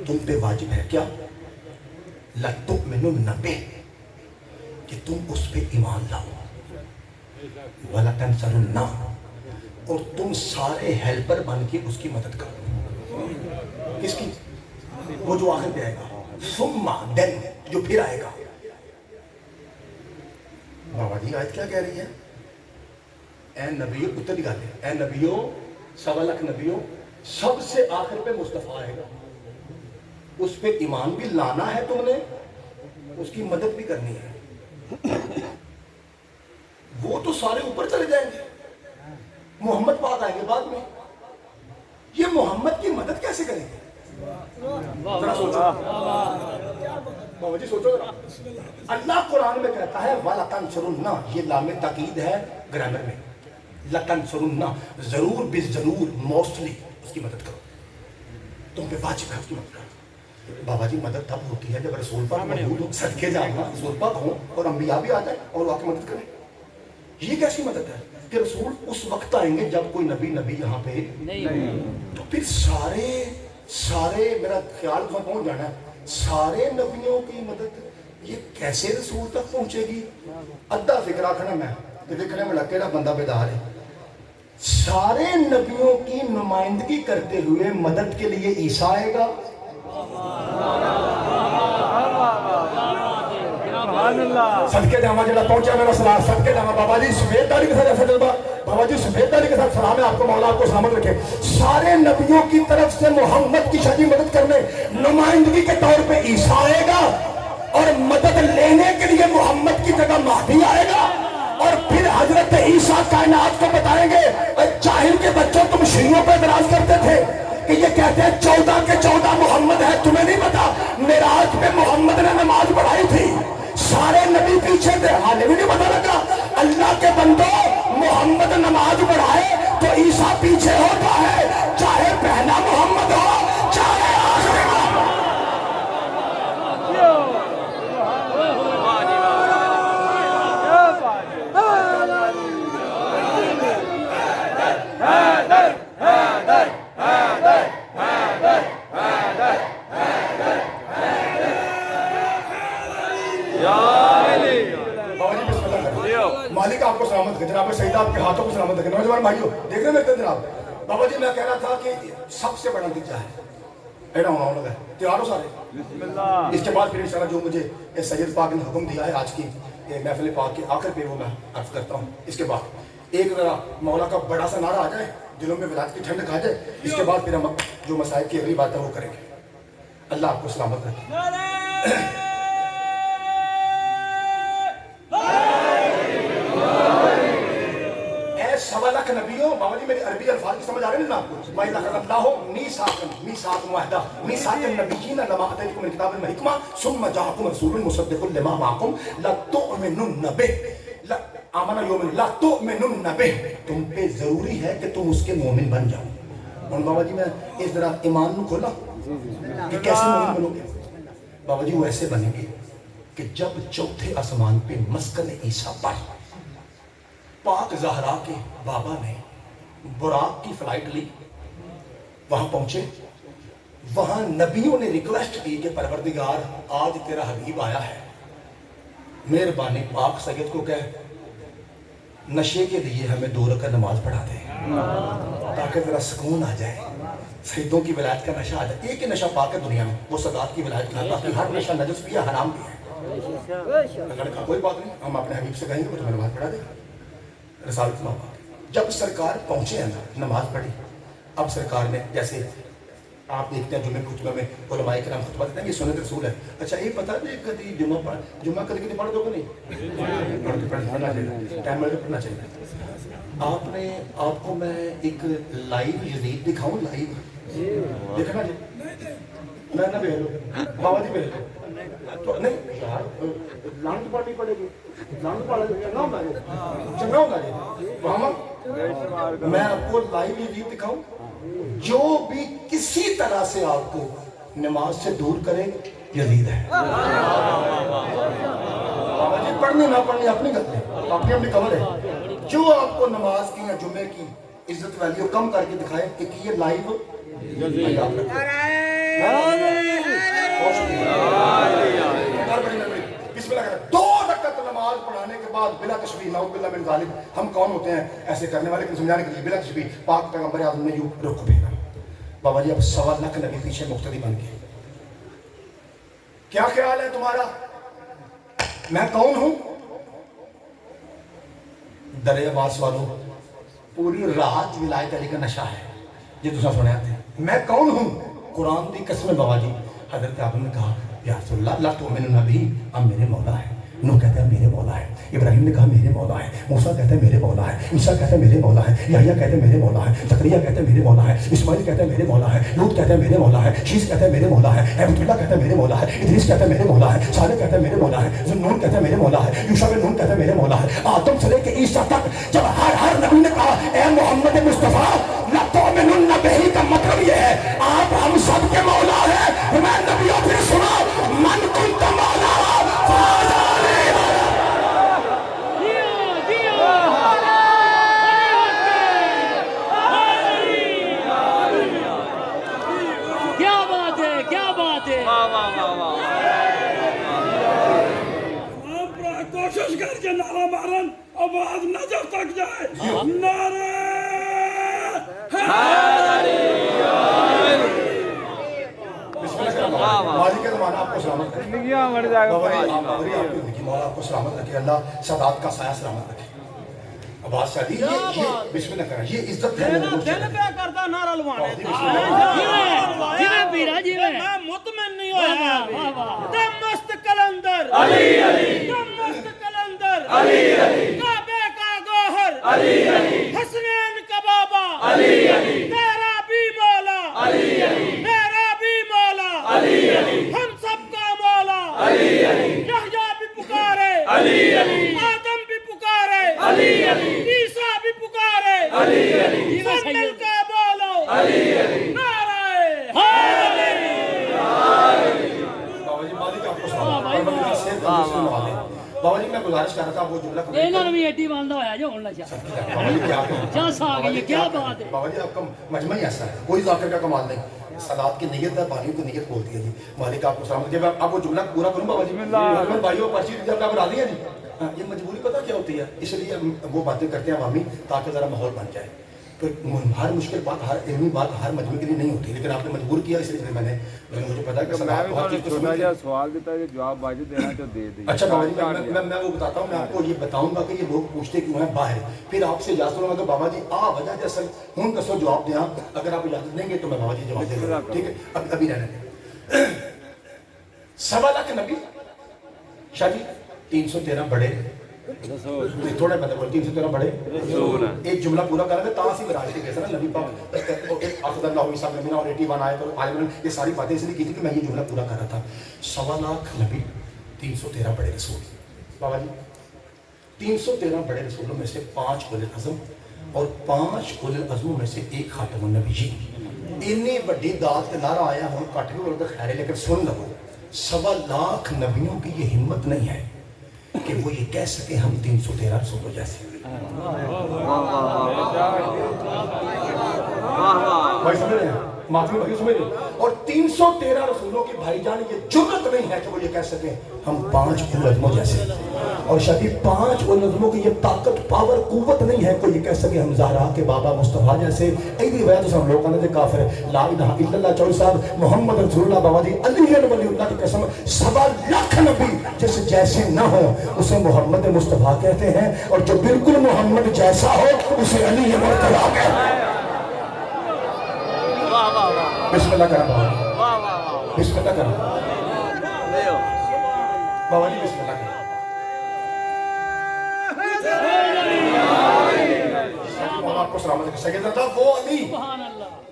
تم پہ واجب ہے کیا؟ لَتُؤْمِنُنَّ بِهِ، کہ تم اس پہ ایمان لاؤ، وَلَا تَنْصَرُنَّا، اور تم سارے ہیلپر بن کے اس کی مدد کرو. کس کی؟ وہ جو آخر پہ آئے گا، ثُمَّ دین، جو پھر آئے گا. بابا جی آیت کیا کہہ رہی ہے؟ اے نبیو، اتر نکالے، اے نبیو، 1.25 لاکھ نبیو، سب سے آخر پہ مصطفیٰ آئے گا، اس پہ ایمان بھی لانا ہے تم نے، اس کی مدد بھی کرنی ہے. وہ تو سارے اوپر چلے جائیں گے، محمد پاک آئیں گے بعد میں. یہ محمد کی مدد کیسے کریں گے؟ ذرا سوچو بابا جی، سوچو ذرا. اللہ قرآن میں کہتا ہے وَلَتَنْصُرُنَّا، یہ لام تاکید ہے گرامر میں. لَتَنْصُرُنَّا، ضرور ضرور موسٹلی اس کی مدد کرو، تم پہ واجب ہے اس کی مدد کرو. بابا جی مدد تب ہوتی ہے جب رسول پاک موجود ہو، صدقے جانا رسول پاک ہوں اور انبیاء بھی آ جائیں اور وہ آ کے مدد کریں. یہ کیسی مدد ہے کہ رسول اس وقت آئیں گے جب کوئی نبی یہاں پہ نہیں. تو پھر سارے میرا خیال وہاں پہنچ جانا ہے، سارے نبیوں کی مدد یہ کیسے رسول تک پہنچے گی؟ ادھا فکر آخنا میں کہ دیکھنے میں لگے بندہ بیدار ہے. سارے نبیوں کی نمائندگی کرتے ہوئے مدد کے لیے عیسیٰ آئے گا. صدقے جامع جڑا پہنچا میرا سلام، صدقے جامع. بابا جی سفید داڑھی کے ساتھ ایسا جذبہ، بابا جی سفید داڑھی کے ساتھ سلام ہے آپ کو، مولا آپ کو سلامت رکھے. سارے نبیوں کی طرف سے محمد کی شدید مدد کرنے نمائندگی کے طور پہ عیسیٰ آئے گا، اور مدد لینے کے لیے محمد کی جگہ مہدی آئے گا. اور پھر حضرت عیسیٰ کائنات کو بتائیں گے جاہل کے بچوں تم شیعوں پہ اعتراض کرتے تھے کہ یہ کہتے ہیں 14 کے 14 محمد ہے، تمہیں نہیں پتا معراج پہ محمد نے نماز پڑھائی تھی، سارے نبی پیچھے تھے، حالے بھی نہیں پتا لگا. اللہ کے بندوں، محمد نماز پڑھائے تو عیسیٰ پیچھے ہوتا ہے، چاہے پہلا محمد ہو چاہے آخری محمد. مالک آپ کو سلامت رکھے، جناب سعید آپ کے ہاتھوں کو سلامت رکھے. نوجوان بھائیو دیکھ رہے میرے جناب، بابا جی میں کہہ رہا تھا کہ سب سے بڑا نتیجہ ہے ایڈا ہونا لگا ہے. تیار ہو سارے؟ اس کے بعد پھر انشاءاللہ جو مجھے سید پاک نے حکم دیا ہے آج کی محفل پاک کے آخر پہ وہ میں عرض کرتا ہوں. اس کے بعد ایک ذرا مولا کا بڑا سا نعرہ آ جائے، دلوں میں ولایت کی ٹھنڈک آ جائے. اس کے بعد پھر ہم جو مسائل کی اگلی بات ہے وہ کریں گے. اللہ آپ کو سلامت رکھے. اے 1.25 لاکھ نبیوں، بابا جی میری عربی الفاظ کی سمجھ آ رہے ہیں نا آپ کو؟ وَإِذْ أَخَذَ اللَّهُ مِيثَاقَ وَعْدًا مِيثَاقَ النَّبِيِّينَ لَمَا آتَيْتُكُم مِّن كِتَابٍ وَحِكْمَةٍ ثُمَّ جَاءَكُمْ رَسُولٌ مُصَدِّقٌ لِّمَا مَعَكُمْ لَتُؤْمِنُنَّ بِهِ آمَنَ يُؤْمِنُ لَتُؤْمِنُنَّ بِهِ. تم پہ ضروری ہے کہ تم اس کے مومن بن جاؤ. اور بابا جی میں اس طرح ایمان کو کھولا کہ کیسے مومن بنو گے؟ بابا جی وہ ایسے بنیں گے کہ جب چوتھے آسمان پہ مسکن عیسیٰ پر پاک زہرا کے بابا نے براق کی فلائٹ لی، وہاں پہنچے، وہاں نبیوں نے ریکویسٹ کی کہ پروردگار آج تیرا حبیب آیا ہے، مہربانی پاک سید کو کہہ نشے کے لیے ہمیں 2 رکعت نماز پڑھا دے تاکہ ذرا سکون آ جائے، سیدوں کی ولایت کا نشہ آ جائے. ایک ہی نشہ پاک ہے دنیا میں، وہ سادات کی ولایت کا، باقی ہر نشہ نجس بھی ہے، حرام بھی ہے. اللہ نے کہا کوئی بات نہیں، ہم اپنے حبیب سے کہیں گے وہ تمہیں نماز پڑھا دے. رسالت موقع جب سرکار پہنچے ہیں نماز پڑھی. اب سرکار نے جیسے آپ دیکھتے ہیں جمعے خطبہ میں علماء کرام خطبہ دیتے ہیں یہ سنت رسول ہے. اچھا یہ پتہ نہیں کبھی جمعہ کبھی کبھی پڑھ دو گے نہیں؟ پڑھنا چاہیے، ٹائم مل کے پڑھنا چاہیے. آپ کو میں ایک لائیو یزید دکھاؤں، لائیو دیکھنا جی. میں نہ بھیج دو بابا جی بھیج دو تو نہیں یار لانت پڑھنی پڑے گی. لانت پڑھا چنگا ہوگا جی، چنگا ہوگا جی. محمد میں آپ کو لائیو یزید دکھاؤں جو بھی کسی طرح سے آپ کو نماز سے دور کرے یزید ہے. بابا جی پڑھنی نہ پڑھنی اپنی غلطی، اپنی اپنی خبر ہے. جو آپ کو نماز کی یا جمعے کی عزت ویلیو کم کر کے دکھائے کہ یہ لائیو بسم اللہ 2 رکعت نماز پڑھانے کے بعد بلا تشبیہ نعوذ باللہ من ذالک ہم کون ہوتے ہیں ایسے کرنے والے، لیکن سمجھانے کے لیے بلا تشبیہ پاک پیغمبر اعظم نے یوں رخ بھیجا. بابا جی اب 1.25 لاکھ نبی پیچھے مقتدی بن گئے. کیا خیال ہے تمہارا؟ میں کون ہوں؟ درے عباس والوں پوری رات ولایت علی کا نشہ ہے یہ دوسرا سنے آتے ہیں. میں کون ہوں؟ قرآن دی قسم بابا جی. حضرت آدم نے کہا یا رسول اللہ لا تؤمنون بھی، اب میرے مولا ہے. نوح کہتا ہے میرے مولا ہے. ابراہیم نے کہا میرے مولا ہے. موسیٰ کہتا ہے میرے مولا ہے. عیسیٰ کہتا ہے میرے مولا ہے. یحییٰ کہتا ہے میرے مولا ہے. زکریا کہتا ہے میرے مولا ہے. اسماعیل کہتا ہے میرے مولا ہے. لوط کہتا ہے میرے مولا ہے. شیس کہتا ہے میرے مولا ہے. عبد اللہ کہتا ہے میرے مولا ہے. ادریس کہتا ہے میرے مولا ہے. صالح کہتا ہے میرے مولا ہے. ذوالنون کہتا ہے میرے مولا ہے. یوشع بن نون کہتا ہے میرے مولا ہے. آدم سے لے کے عیسیٰ تک جب ہر نبی نے کہا اے محمد مصطفیٰ لا تؤمنون بہ کا مطلب یہ ہے آپ ہم سب کے مولا ہیں. میں نبیوں پھر سنا من کنت مولا کوشش کر کے نعرہ مارن آواز نہ جب تک جائے. نعرہ ماضی کا زمانہ آپ کو سلامت رکھے. مولا آپ کو سلامت رکھے. اللہ سادات کا سایہ سلامت رکھے. عباس شاہ جی یہ بسم اللہ کریں یہ عزت ہے. دل پہ کرتا نعرہ لوانے میں مطمئن نہیں ہویا. دم مست کلندر علی علی، دم مست کلندر علی علی، کعبے کا گوہر علی علی، حسنین کا بابا علی علی، میرا بھی مولا علی علی، میرا بھی مولا علی علی، ہم سب کا مولا علی علی. یحییٰ بھی پکارے علی علی، آدم بھی پکارے علی علی، عیسیٰ بھی پکارے علی علی، سب مل کے بولو علی علی. نعرہ بابا جی میں گزارش کر رہا تھا وہ جملہ بابا جی آپ کا مجمع ہی ایسا ہے کوئی ذاکر کا کمال نہیں. سادات کی نیت ہے بھائیوں کی نیت بولتی ہے جی. مالک آپ کو سلامت. جب آپ وہ جملہ پورا کروں بابا جی بھائیوں پرچی جب آپ راضی ہیں جی. یہ مجبوری پتہ کیا ہوتی ہے اس لیے وہ باتیں کرتے ہیں عوامی تاکہ ذرا ماحول بن جائے. تو ہر مشکل بات ہر علمی بات ہر مجموعے کے لیے نہیں ہوتی لیکن آپ نے مجبور کیا اس لیے میں نے مجھے پتا کہ چھوٹا جا سوال دیتا ہے جواب واجب دینا تو دے دیں. اچھا بابا جی میں وہ بتاتا ہوں. میں آپ کو یہ بتاؤں گا کہ یہ لوگ پوچھتے کیوں ہیں باہر. پھر آپ سے اجازت لوں گا کہ بابا جی وجہ جیسا ہوں کسو جواب دیں. اگر آپ اجازت دیں گے تو میں بابا جی جواب دے دوں. ٹھیک ہے ابھی رہنے دیں. 1.25 لاکھ نبی شاہ جی 313 بڑے تھوڑے مطلب 313 بڑے ایک جملہ پورا کر رہے تھے تاں سی براج کے کیسا نا نبی پاک اخذ اللہ عیسیٰ نبینا اور 81 آئے تو عالم یہ ساری باتیں اس لیے کی تھی کہ میں یہ جملہ پورا کر رہا تھا. 1.25 لاکھ نبی 313 بڑے رسول. بابا جی 313 بڑے رسولوں میں سے 5 اولو العزم اور 5 اولو العزموں میں سے ایک خاتم النبی جی. اتنی بڑی داد کا نعرہ آیا ہم کٹ بھی بولتے خیر ہے لیکن سن لو 1.25 لاکھ نبیوں کی یہ ہمت نہیں ہے کہ وہ یہ کہہ سکے ہم 313 رسولوں جیسے. بھائی سمجھ رہے ہیں معافی بھائی سمجھ رہے ہیں. اور 313 رسولوں کی بھائی جان یہ جرت نہیں ہے کہ وہ یہ کہہ سکیں ہم 5 اولو العزموں جیسے. اور شادی 5 اولو العزموں کی یہ طاقت پاور قوت نہیں ہے کوئی یہ کہہ سکے ہم زہرا کے بابا مصطفیٰ جیسے. ایدی وجہ تو ہم لوگ کہنے تھے کافر لا الہ الا اللہ چوئی صاحب محمد رسول اللہ بابا جی علی ولی اللہ کی قسم 1.25 لاکھ نبی جس جیسے نہ ہو اسے محمد مصطفیٰ کہتے ہیں اور جو بالکل محمد جیسا ہو اسے علی مرتضیٰ کہتے ہیں. بسم اللہ کرم بابا بسم اللہ کرم بابا جی بسم اللہ کرم. آپ کو سلامت سیدنا تھا وہ علی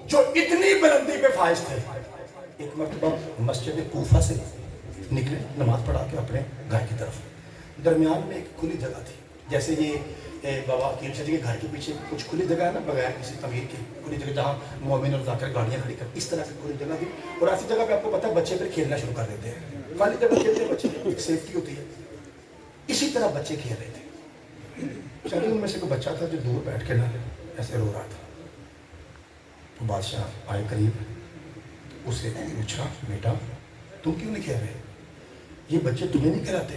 جو اتنی بلندی پہ فائز تھے. ایک مرتبہ مسجد کوفہ سے نکلے نماز پڑھا کے اپنے گھر کی طرف. درمیان میں ایک کھلی جگہ تھی جیسے یہ بابا عقیل شاہ جی کے گھر کے پیچھے کچھ کھلی جگہ ہے نا بغیر کسی تعمیر کی کھلی جگہ جہاں مومن اور ذاکر گاڑیاں کھڑی کر اس طرح کی کھلی جگہ تھی. اور ایسی جگہ پہ آپ کو پتہ ہے بچے پھر کھیلنا شروع کر دیتے ہیں. خالی جگہ کھیلتے ہیں بچے ایک سیفٹی ہوتی ہے. اسی طرح بچے کھیل رہے تھے. چلیے ان میں سے کوئی بچہ تھا جو دور بیٹھ کے نہ ایسے رو رہا تھا. تو بادشاہ آئے قریب اسے پوچھا بیٹا تم کیوں نہیں کھیل رہے؟ یہ بچے تمہیں نہیں کھلاتے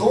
2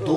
2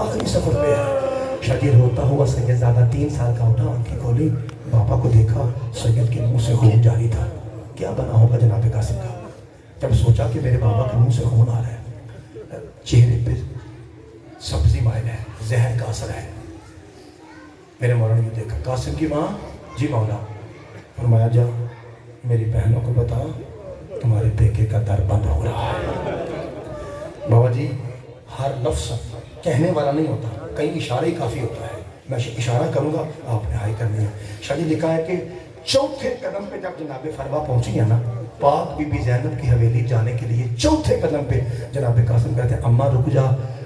آخری سفر پہ ہے. شاگرد روتا ہوا سیدزادہ 3 سال کا اٹھا, آنکھیں کھولی, بابا کو دیکھا, سید کے منہ سے خون جاری تھا. کیا بنا ہوگا جناب قاسم کا؟ جب سوچا کہ میرے بابا کے منہ سے خون آ رہا ہے, چہرے پہ سبزی مائل ہے, زہر کا اثر ہے. میرے مولا نے دیکھا, قاسم کی ماں, جی مولا. فرمایا جا میری بہنوں کو بتا تمہارے بیٹے کا در بند ہو رہا ہے. بابا جی ہر لفظ کہنے والا نہیں ہوتا, کئی اشارے ہی کافی ہوتا ہے. میں اشارہ کروں گا, آپ نے ہائی کرنی ہے. شاید لکھا ہے کہ چوتھے قدم پہ جب جناب فروا پہنچی ہے نا, پاک بی بی زینب کی حویلی جانے کے لیے چوتھے قدم پہ جناب قاسم کہتے ہیں اماں رک جا,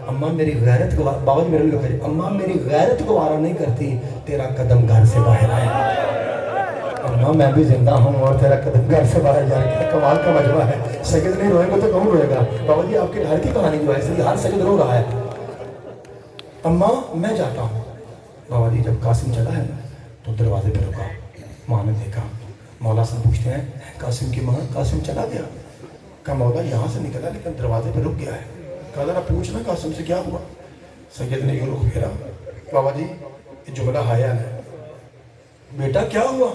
اماں میری غیرت گوارا, بابا جی میرے لیے کہتے ہیں اماں میری غیرت گوارا نہیں کرتی تیرا قدم گھر سے باہر آئے. اماں میں بھی زندہ ہوں اور تیرا قدم گھر سے باہر جائے. کیا کمال کا مجمع ہے. سید نہیں روئے گا تو کون روئے گا؟ بابا جی آپ کے گھر کی کہانی جو ہے, اس لیے ہر سید رو رہا ہے. اماں میں جاتا ہوں. بابا جی جب قاسم چلا ہے نا تو دروازے پہ رکا, ماں نے دیکھا. مولا سے پوچھتے ہیں قاسم کی ماں, قاسم چلا گیا؟ کہا مولا یہاں سے نکلا لیکن دروازے پہ رک گیا ہے. کہا ذرا پوچھنا قاسم سے کیا ہوا. سید نے یوں رخ پھیرا. بابا جی یہ جملہ حیا ہے, بیٹا کیا ہوا؟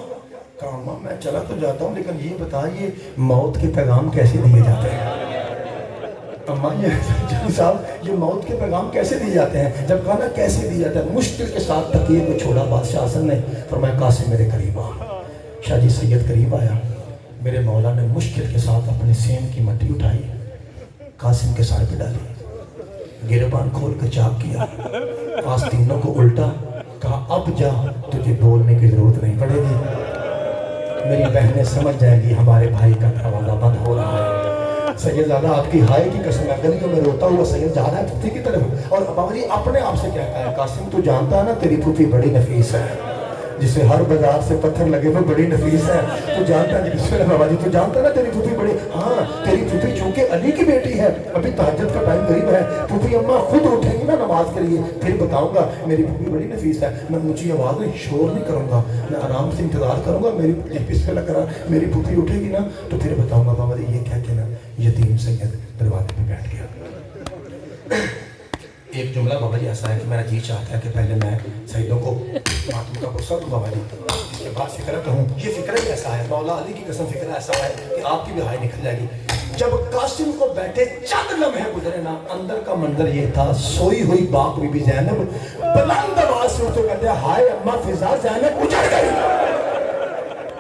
کہا اماں میں چلا تو جاتا ہوں لیکن یہ بتا یہ موت کے پیغام کیسے دیے جاتے ہیں؟ اماں یہ صاحب یہ موت کے پیغام کیسے دیے جاتے ہیں؟ جب کہا نا کیسے دیے جاتے ہیں, مشکل کے ساتھ تکیے کو چھوڑا بادشاہ حسن نے. فرمایا قاسم میرے قریب آ. شاہ جی سید قریب آیا. میرے مولا نے مشکل کے ساتھ اپنے سین کی مٹی اٹھائی, قاسم کے سر پہ ڈالی, گریبان کھول کے چاک کیا, آستینوں کو الٹا. کہا اب جا, تجھے بولنے کی ضرورت نہیں پڑے گی. میری بہنیں سمجھ جائیں گی ہمارے بھائی کا دروازہ بند ہو رہا ہے. سیدزادہ آپ کی ہائے کی قسم ہے, گلیوں میں روتا ہوا سید جا رہا ہے پھوپھی کی طرف, اور بابا جی اپنے آپ سے کہتا ہے قاسم تو جانتا ہے نا تیری پھوپھی بڑی نفیس ہے, جسے ہر بازار سے پتھر لگے وہ بڑی نفیس ہے. تو جانتا ہے جی بابا جی تو جانتا ہے نا تیری پھوپھی بڑی, ہاں تیری پھوپھی چونکہ علی کی بیٹی ہے, ابھی تہجد کا ٹائم قریب ہے, پھوپھی اماں خود اٹھیں گی نا نماز کے لیے, پھر بتاؤں گا میری پھوپھی بڑی نفیس ہے. میں اونچی آواز میں شور نہیں کروں گا, میں آرام سے انتظار کروں گا. میری بسم اللہ کرا میری پھوپھی اٹھے گی نا تو پھر بتاؤں گا. بابا جی یہ کہہ کے نا یتیم سید دروازے پہ بیٹھ گیا. ایک جملہ بابا جی ایسا ہے کہ میرا جی چاہتا ہے کہ پہلے میں سیدوں کو ماتم کا غصہ دوں بابا جی, اس کے بعد فکرہ کہوں. یہ فکرہ بھی ایسا ہے, مولا علی کی قسم فکرہ ایسا ہے کہ آپ کی بھی ہائے نکل جائے گی. جب قاسم کو بیٹھے چند لمحے گزرے نا, اندر کا منظر یہ تھا, سوئی ہوئی باق بی بی زینب بلند آواز سے اٹھتے کہتے ہیں ہائے اماں فضا زینب اجڑ گئی.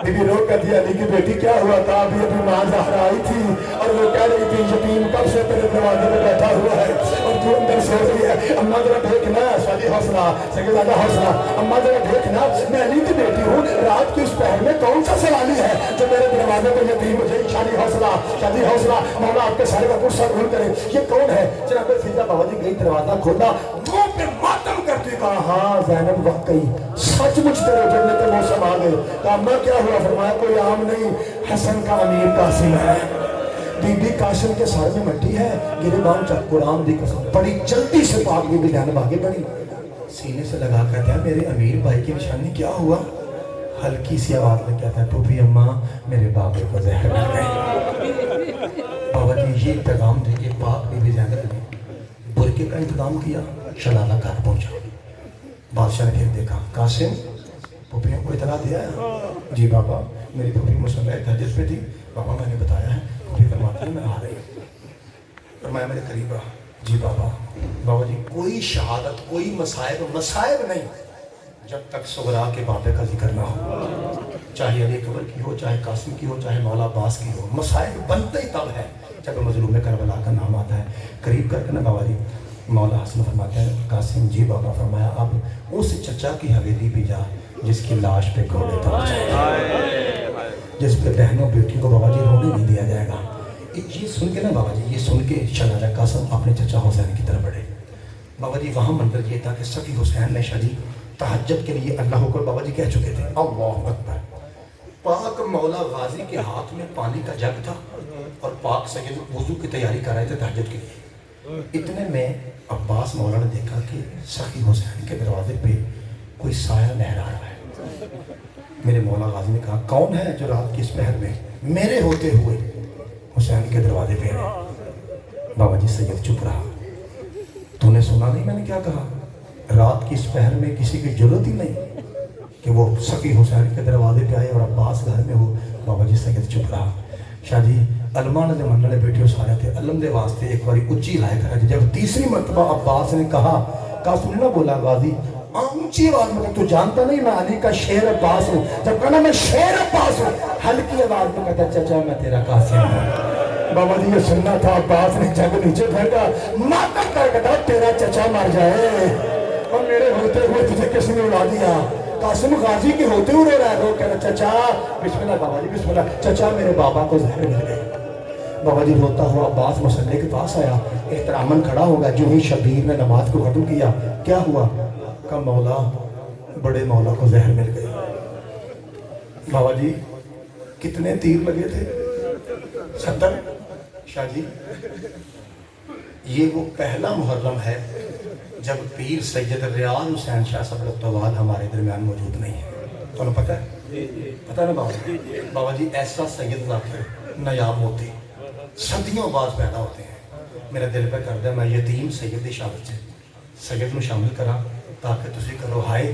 بی بی رو کہتی ہے علی کی بیٹی کیا ہوا تھا؟ ابھی ابھی ماں زہرا آئی تھی اور وہ کہہ رہی تھی یتیم کب سے تیرے دروازے پہ بیٹھا ہوا ہے اور تو اندر سو رہی ہے. اماں ذرا دیکھنا, شادی حوصلہ سیدزادہ حوصلہ, اماں ذرا دیکھنا میں علی کی بیٹی ہوں, رات کی اس پہر میں کون سا سوالی ہے جو میرے دروازے پہ یتیم ہو جائے. شادی حوصلہ, شادی حوصلہ, مولا آپ کے سارے کا غصہ دور کرے. یہ کون ہے؟ جناب فضا بابا جی گئی, دروازہ کھولا, منہ پہ ماتم کرتی, کہا ہاں زینب واقعی سچ مچ تیرے اجڑنے کے موسم آ گئے. کہا اماں کیا ہوا؟ فرمایا کوئی عام نہیں, حسن کا امیر قاسم ہے. بی بی قاسم کے سر میں مٹی ہے, گریبان چک, قرآن دی قسم بڑی جلدی سے پاک بی بی زینب آگے بڑھی, سینے سے لگا کہتے ہیں میرے امیر بھائی کی نشانی کیا ہوا؟ ہلکی سی آواز میں کہتا ہے پھوپھی اماں میرے بابے کو زہر مل گئی. بابا جی یہ پیغام دے کے پاک بی بی زینب نے برقعے کا انتظام کیا, شلالہ گھر پہنچا. بادشاہ نے پھر دیکھا قاسم پھوپھیوں کو اطلاع دیا ہے؟ جی بابا میری پھوپھی مسلح تہجد پہ تھی. بابا میں نے بتایا ہے. پھوپھی فرماتی ہے میں آ رہی ہوں. فرمایا میرے قریب آ. جی بابا. بابا جی کوئی شہادت, کوئی مصائب نہیں جب تک صغرا کے بابے کا ذکر نہ ہو, چاہے علی اکبر کی ہو, چاہے قاسم کی ہو, چاہے مولا عباس کی ہو. مصائب بنتے ہی تب ہے جب مظلوم کربلا کا نام آتا ہے. قریب کر کے نا بابا جی مولا حسن فرماتے ہیں قاسم جی بابا. فرمایا اب اس چچا کی حویلی بھی جا جس کی لاش پہ گھوڑے تھا, جس پہ بہنوں بیٹی کو بابا جی رونے نہیں دیا جائے گا. یہ سن کے نا بابا جی, یہ سن کے شہزادہ قاسم اپنے چچا حسین کی طرف بڑھے. بابا جی وہاں منظر یہ تھا کہ سخی حسین نے شاہ جی تہجد کے لیے اللہ اکبر بابا جی کہہ چکے تھے, اللہ اکبر. پاک مولا غازی کے ہاتھ میں پانی کا جگ تھا اور پاک سید وضو کی تیاری کر رہے تھے تہجد کے لیے. اتنے میں عباس مولا نے دیکھا کہ سخی حسین کے دروازے پہ کوئی سایہ لہرا رہا ہے. میرے مولا غازی نے کہا کون ہے جو رات کی اس پہر میں میرے ہوتے ہوئے حسین کے دروازے پہ ہے؟ بابا جی سید چپ رہا. تو نے نے سنا نہیں میں نے کیا کہا؟ رات کی اس پہر میں کسی کی ضرورت ہی نہیں کہ وہ سکی حسین کے دروازے پہ آئے اور عباس گھر میں ہو. بابا جی سید چپ رہا. شاہ جی علمان دے مننے بیٹے سارے تھے علم دے واسطے ایک باری اچھی لائے کرا. جب تیسری مرتبہ عباس نے کہا قاسم نے نہ بولا غازی اونچی آواز میں تو جانتا نہیں میں علی کا شیر عباس ہوں. جب کہنا میں شیر عباس ہوں ہلکی آواز میں کہتا چچا میں تیرا قاسم ہوں. بابا جی یہ سننا تھا. عباس نے جگ نیچے پھینکا ماتم کر کہتا تیرا چچا مر جائے اور میرے ہوتے ہوئے تجھے کس نے اڑا دیا. قاسم غازی کے ہوتے ہوئے رہ گو کہنا چچا بسم اللہ. بابا جی بسم اللہ. چچا میرے بابا کو زہر مل گئی. بابا جی روتا ہوا عباس مسلح کے پاس آیا احتراماً کھڑا ہوگا. جو ہی شبیر نے نماز کو ختم کیا کیا ہوا؟ کہ مولا بڑے مولا کو زہر مل گئی. بابا جی کتنے تیر لگے تھے؟ 70. شاہ جی یہ وہ پہلا محرم ہے جب پیر سید ریاض حسین شاہ صاحب الطوال ہمارے درمیان موجود نہیں ہے. تو انہوں پتہ ہے؟ پتہ نا بابا جی. بابا جی ایسا سید ذاکر نیاب موتی صدیوں بعد پیدا ہوتے ہیں. میرا دل پہ کر دیا میں یتیم سید دی شامل سے سید نو شامل کرا تاکہ تسی کرو ہائے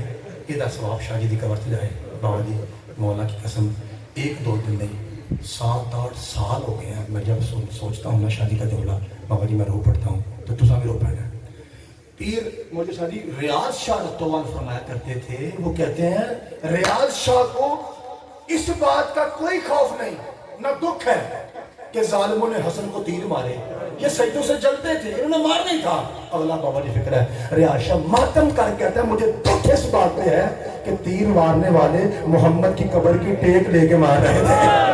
یہ دا ثواب شاہ جی دی قبر تے جائے. بابا جی مولا کی قسم 1-2 دن نہیں 7-8 سال ہو گئے ہیں. میں جب سوچتا ہوں نا شاہ جی کا جملہ بابا جی میں رو پڑتا ہوں تو تسا بھی رو پڑنا. پیر مجھے شاہ جی ریاض شاہ رتوال فرمایا کرتے تھے. وہ کہتے ہیں ریاض شاہ کو اس بات کا کوئی خوف نہیں نہ دکھ ہے کہ ظالموں نے حسن کو تیر مارے. یہ سجدوں سے جلتے تھے انہوں نے مار نہیں تھا. اگلا بابا جی فکر ہے ریاض شاہ ماتم کر کہتا ہے مجھے دکھ اس بات پہ ہے کہ تیر مارنے والے محمد کی قبر کی ٹیک لے کے مار رہے تھے.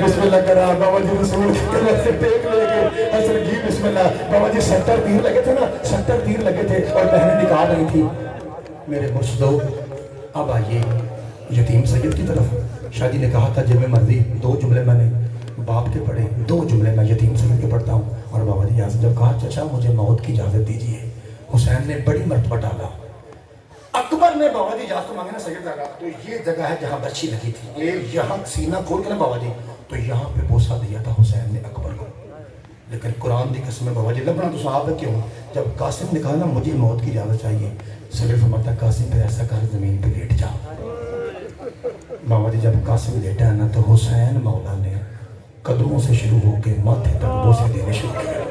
بسم اللہ کر رہا بابا جی رسول کی قبر سے ٹیک لے کے حسن جی بسم اللہ. بابا جی 70 تیر لگے تھے نا 70 تیر لگے تھے اور بہنیں نکال رہی تھی. میرے مرشدو اب آئیے یتیم سید کی طرف. شاہ جی نے کہا تھا جب میں مرضی 2 جملے میں نے باپ کے پڑھے 2 جملے میں یتیم سید کے پڑھتا ہوں. اور بابا جی یہاں سے جب کہا چچا مجھے موت کی اجازت دیجیے. حسین نے بڑی مرتبہ ڈالا. اکبر نے بابا جی اجازت مانگے نا سید جگہ تو یہ جگہ ہے جہاں برچھی لگی تھی. یہ یہاں سینہ کھول کے نا بابا جی تو یہاں پہ بوسہ دیا تھا حسین نے اکبر کو. لیکن قرآن دی قسم بابا جی لبنا تو صحابہ کیوں جب قاسم نے کہا نا مجھے موت کی اجازت چاہیے سید فرماتا قاسم پہ ایسا کر زمین پہ لیٹ جا. بابا جی جب قاسم لیٹا ہے نا تو حسین مولا نے قدموں سے شروع ہو کے ماتھے تک بوسے دینے شروع کیا.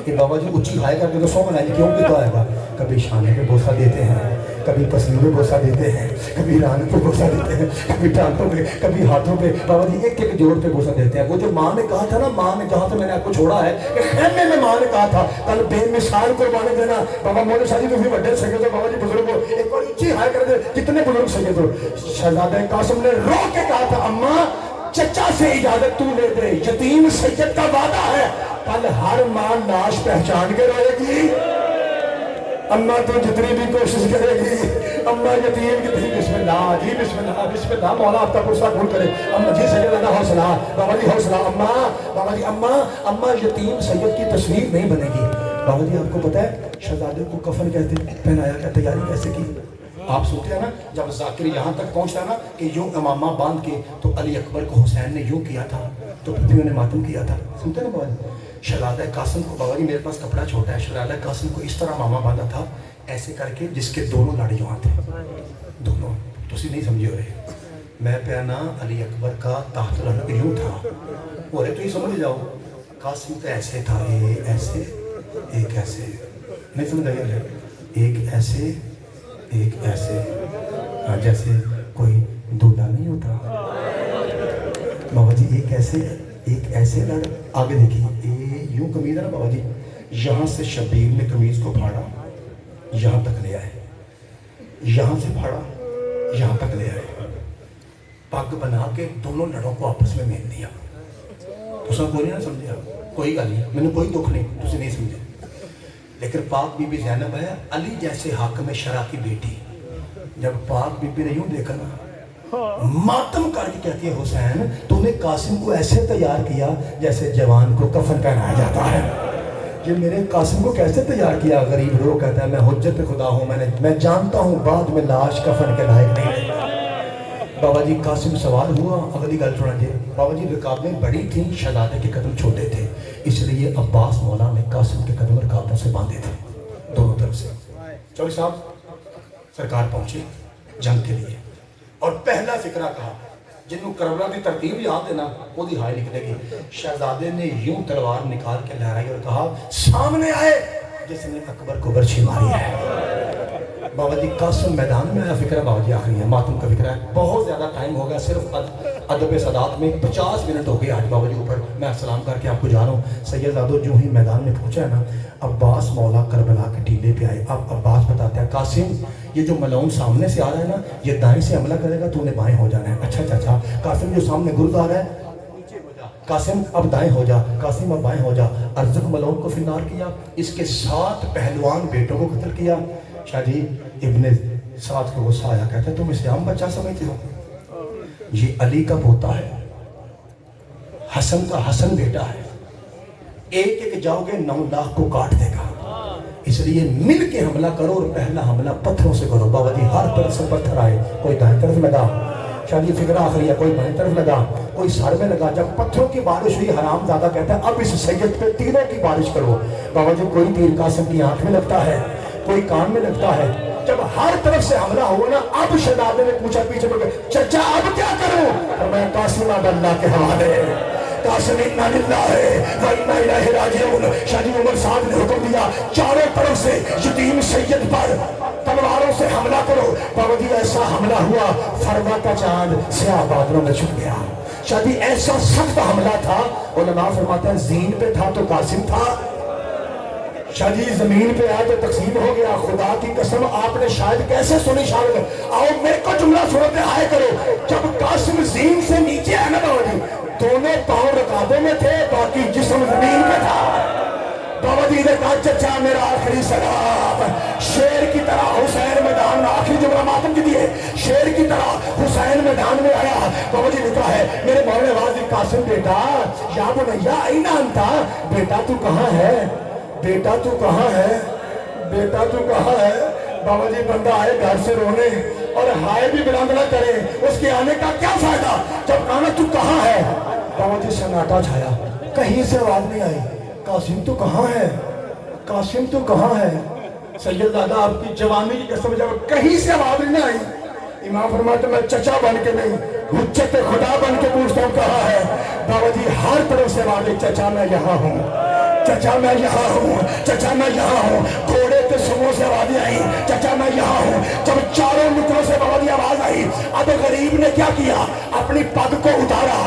کہ بابا جی اچھی ہائے کر کے تو سو بنائیں کیوں کہ تو آئے گا. کبھی شانے پہ بوسہ دیتے ہیں کبھی پسینے پہ بوسہ دیتے ہیں کبھی ران پہ بوسہ دیتے ہیں کبھی ٹانکوں پہ کبھی ہاتھوں پہ. بابا جی ایک ایک جوڑ پہ بوسہ دیتے ہیں. وہ جو ماں نے کہا تھا نا ماں نے جہاں سے میں نے آپ کو چھوڑا ہے کہ خیمے میں ماں نے کہا تھا کل بے مثال قربانی دینا. بابا مولوی شاہ جی تو بھی بڑے سکے تو بابا جی بزرگ ہو ایک بار اچھی ہائے کر دے کتنے بزرگ سکے تو. شہزادہ قاسم نے رو کے کہا تھا اماں چچا سے اجازت تو لے دے یتیم سید کا وعدہ ہے کل ہر ماں لاش پہچان کے روئے گی. اماں تو جتنی بھی کوشش کرے گی اماں یتیم کی بسم اللہ جی بسم اللہ مولا آپ کا پرسہ قبول کرے. اماں جی سید اللہ حوصلہ بابا جی حوصلہ اماں بابا جی اماں یتیم سید کی تصویر نہیں بنے گی. بابا جی آپ کو پتہ ہے شہزادے کو کفن کہتے پہنایا کیا تیاری کیسے کی. آپ سنتے ہیں نا جب ذاکر یہاں تک پہنچتا نا کہ یوں امامہ باندھ کے تو علی اکبر کو حسین نے یوں کیا تھا تو پتنیوں نے ماتم کیا تھا. سنتے ہیں نا بابا جی. شہزادہ قاسم کو بابا جی میرے پاس کپڑا چھوٹا ہے شہزادہ قاسم کو اس طرح ماما باندھا تھا ایسے کر کے جس کے دونوں لاڑے یہاں تھے دونوں. تو اسی نہیں سمجھے ہو رہے میں پہنا علی اکبر کا تحت الحلق یوں تھا ہو رہے تو یہ سمجھ جاؤ. قاسم کا ایسے تھا ایسے ایک ایسے نہیں سمجھ آئیے ایک ایسے ایک ایسے جیسے کوئی دودھا نہیں ہوتا. بابا جی ایک ایسے لڑ آگے دیکھیے یوں قمیض ہے نا بابا جی یہاں سے شبیر نے قمیض کو پھاڑا یہاں تک لے آئے یہاں سے پھاڑا یہاں تک لے آئے پگ بنا کے دونوں لڑوں کو آپس میں میل دیا. تو سب کوئی نہیں سمجھا کوئی گل نہیں میں نے کوئی دکھ نہیں تجھے نہیں سمجھے. لیکن پاک بی بی زینب ہے علی جیسے حاکم شرع کی بیٹی جب پاک بی بی نے یوں دیکھا نا ماتم کر کے کہتی ہے حسین تو نے قاسم کو ایسے تیار کیا جیسے جوان کو کفن پہنایا جاتا ہے. یہ میرے قاسم کو کیسے تیار کیا. غریب رو کہتا ہے میں حجت خدا ہوں میں جانتا ہوں بعد میں لاش کفن کے لائق نہیں. بابا جی قاسم سوال ہوا اگلی گل سنا جی. بابا جی رکابیں بڑی تھیں شہزادے کے قدم چھوٹے تھے اس لیے عباس مولا نے قاسم کے قدم رکابوں سے باندھے تھے دونوں طرف سے. چودھری صاحب سرکار پہنچے جنگ کے لیے اور پہلا فکرہ کہا جنہوں کربلا کی ترتیب یاد ہے نا وہ دی ہائے نکلے گی. شہزادے نے یوں تلوار نکال کے لہرائی اور کہا سامنے آئے جس نے اکبر کو برچھی ماری ہے. بابا جی قاسم میدان میں آیا. فکرہ بابا جی آخری ہے ماتم کا فکرہ ہے. بہت زیادہ ٹائم ہو گیا صرف ادب سادات میں 50 منٹ ہو گئے آج بابا جی اوپر. میں سلام کر کے آپ کو جا رہا ہوں. سید زادو جو ہی میدان میں پہنچا ہے نا عباس مولا کربلا کے ٹیلے پہ آئے. اب عباس بتاتے ہیں قاسم یہ جو ملعون سامنے سے آ رہا ہے نا یہ دائیں سے حملہ کرے گا تو نے بائیں ہو جانا ہے. اچھا چاچا. قاسم جو سامنے گرد آ رہا ہے قاسم اب دائیں ہو جا. قاسم اب بائیں ہو جا. ارزق ملعون کو فنار کیا. اس کے 7 پہلوان بیٹوں کو قتل کیا. شاہ جی ابن سعد کو غصہ آیا کہتا ہے تم اسے عام بچہ سمجھتے ہو یہ علی کا پوتا ہے حسن کا حسن بیٹا ہے. ایک ایک جاؤ گے 9 لاکھ کو کاٹ دے گا. اس لیے مل کے حملہ کرو اور پہلا حملہ پتھروں سے کرو. بابا جی ہر طرف سے پتھر آئے. کوئی دائیں طرف لگا شاید یہ فکرہ آخری ہے. کوئی بائیں طرف لگا کوئی سر میں لگا. جب پتھروں کی بارش ہوئی حرام زادہ کہتا ہے اب اس سید پہ تیروں کی بارش کرو. بابا جی کوئی تیر قاسم کی آنکھ میں لگتا ہے کوئی کان میں لگتا ہے. جب ہر طرف سے حملہ ہوا نا اب شہزادے نے پوچھا پیچھے پڑ کے چچا اب کیا کروں. اور میں قاسم اب اللہ کے حوالے قاسم انا للہ و انا الیہ راجعون. شاہ جی عمر صاحب نے حکم دیا چاروں طرف سے یتیم سید پر تلواروں سے حملہ کرو. بابا جی ایسا حملہ ہوا فروا کا چاند سیاہ بادلوں میں چھپ گیا. شاہ جی ایسا سخت حملہ تھا علماء فرماتے ہیں زین پہ تھا تو قاسم تھا. شاہ جی زمین پہ آیا تو تقسیم ہو گیا. خدا کی قسم آپ نے شاید کیسے سنی شاید آؤ میرے کو جملہ سنتے آئے کرو. جب قاسم زین سے نیچے آیا نا بابا جی دونوں پاؤں رکابوں میں تھے باقی جسم زمین پہ تھا. بابا جی نے کہا چچا میرا آخری سلام. شیر کی طرح حسین میدان میں آخری جملہ ماتم کی دیے شیر کی طرح حسین میدان میں آیا. بابا جی نے کہا ہے میرے مولا واضح قاسم بیٹا یا بنیا اینا انتا بیٹا تو کہاں ہے بیٹا تو کہاں ہے بیٹا تو کہاں ہے. بابا جی بندہ آئے گھر سے رونے اور ہائے بھی بلند نہ کرے اس کے آنے کا کیا فائدہ. جب کہا تو کہاں ہے بابا جی سناٹا چھایا. کہیں سے آواز نہیں آئی قاسم تو کہاں ہے قاسم تو کہاں ہے. سید دادا آپ کی جوانی کی قسم جب کہیں سے آواز نہیں آئی. امام فرماتے میں چچا بن کے نہیں حجت خدا بن کے پوچھتا ہوں کہاں ہے. بابا جی ہر طرف سے آواز چچا میں یہاں ہوں چچا میں یہاں ہوں چچا میں یہاں ہوں. گھوڑے کے سموں سے آوازیں آئی چچا میں یہاں ہوں. جب چاروں نکلوں سے بابا جی آواز آئی اب غریب نے کیا کیا اپنی پگ کو اتارا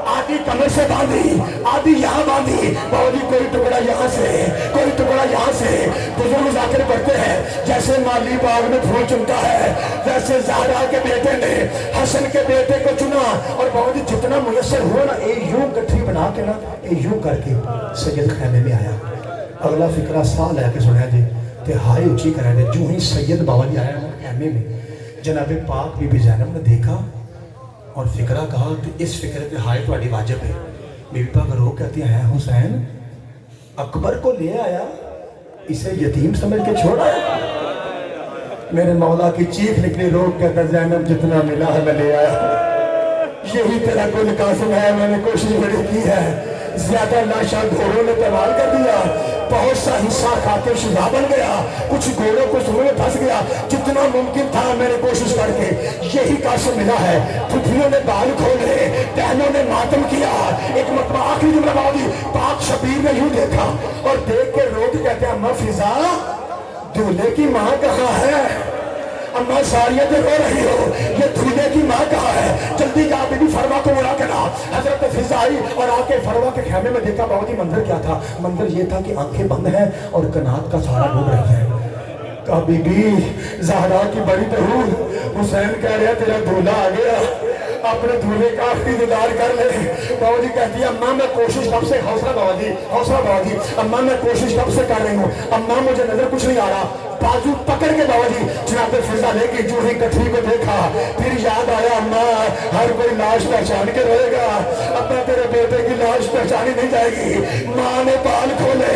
آدھی کمر سے باندھی آدھی یہاں باندھی. بابا جی کوئی ٹکڑا یہاں سے کوئی ٹکڑا یہاں سے. بزرگ ذاکر پڑھتے ہیں جیسے مالی باغ میں پھول چنتا ہے ویسے زہرا کے بیٹے نے حسن کے بیٹے کو چنا. اور بابا جی جتنا میسر ہوا نا اے یوں گٹھی بنا کے نا اے یوں کر کے سید خیمے میں آیا. اگلا فکرہ سا لے کے سنیا جی تے ہائے اچھی کرا دے. جو ہی سید بابا جی آیا نا خیمے میں جناب پاک بی بی زینب نے دیکھا اور فکرہ کہا کہ اس فکرے پہ ہائے تواڈی واجب ہے. بی بی پاک رو کہتی ہے حسین اکبر کو لے آیا اسے یتیم سمجھ کے چھوڑا. میرے مولا کی چیخ نکلی روک کہتا زینب جتنا ملا ہے میں لے آیا. یہی تیرا کل قاسم ہے. میں نے کوشش بڑی کی ہے زیادہ لاشا گھوڑوں نے تیوار کر دیا بہت سا حصہ کھا کے شجاع بن گیا کچھ گھوڑوں کو سنوں میں پھنس گیا. جتنا ممکن تھا میں نے کوشش کر کے یہی قاسم ملا ہے. پھپھیوں نے بال کھولے بہنوں نے ماتم کیا. ایک مرتبہ آخری جملہ باوجی پاک شبیر نے یوں دیکھا اور دیکھ کے رو کے کہتے ہیں اماں فضا دولہے کی ماں کہاں ہے. اماں ساریہ جو رو رہی ہو یہ دولہے کی ماں کہاں ہے. جلدی جا بی بی فروا کو اڑا کے لا. حضرت فضا آئی اور آ کے فروا کے خیمے میں دیکھا باوجی منظر کیا تھا. منظر یہ تھا کہ آنکھیں بند ہیں اور کنات کا سہارا ڈوب رہی ہے. کہا بی بی زہرا کی بڑی بہو حسین کہہ رہا تیرا دولہا آ گیا اپنے دولہے کا آخری دیدار کر لے. بابا جی کہتی ہے اماں میں کوشش کب سے حوصلہ بابا جی اماں میں کوشش کب سے کر رہی ہوں. اماں مجھے نظر کچھ نہیں آ رہا. بازو پکڑ کے بابا جی جناب فضا لے کے جو ہی کٹھی کو دیکھا پھر یاد آیا اماں ہر کوئی لاش پہچان کے رہے گا. ابا تیرے بیٹے کی لاش پہچانی نہیں جائے گی. ماں نے بال کھولے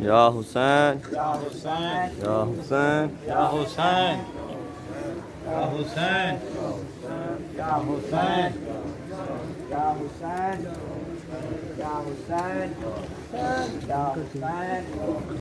یا حسین یا حسین یا حسین یا حسین یا حسین یا حسین یا حسین یا حسین یا حسین یا حسین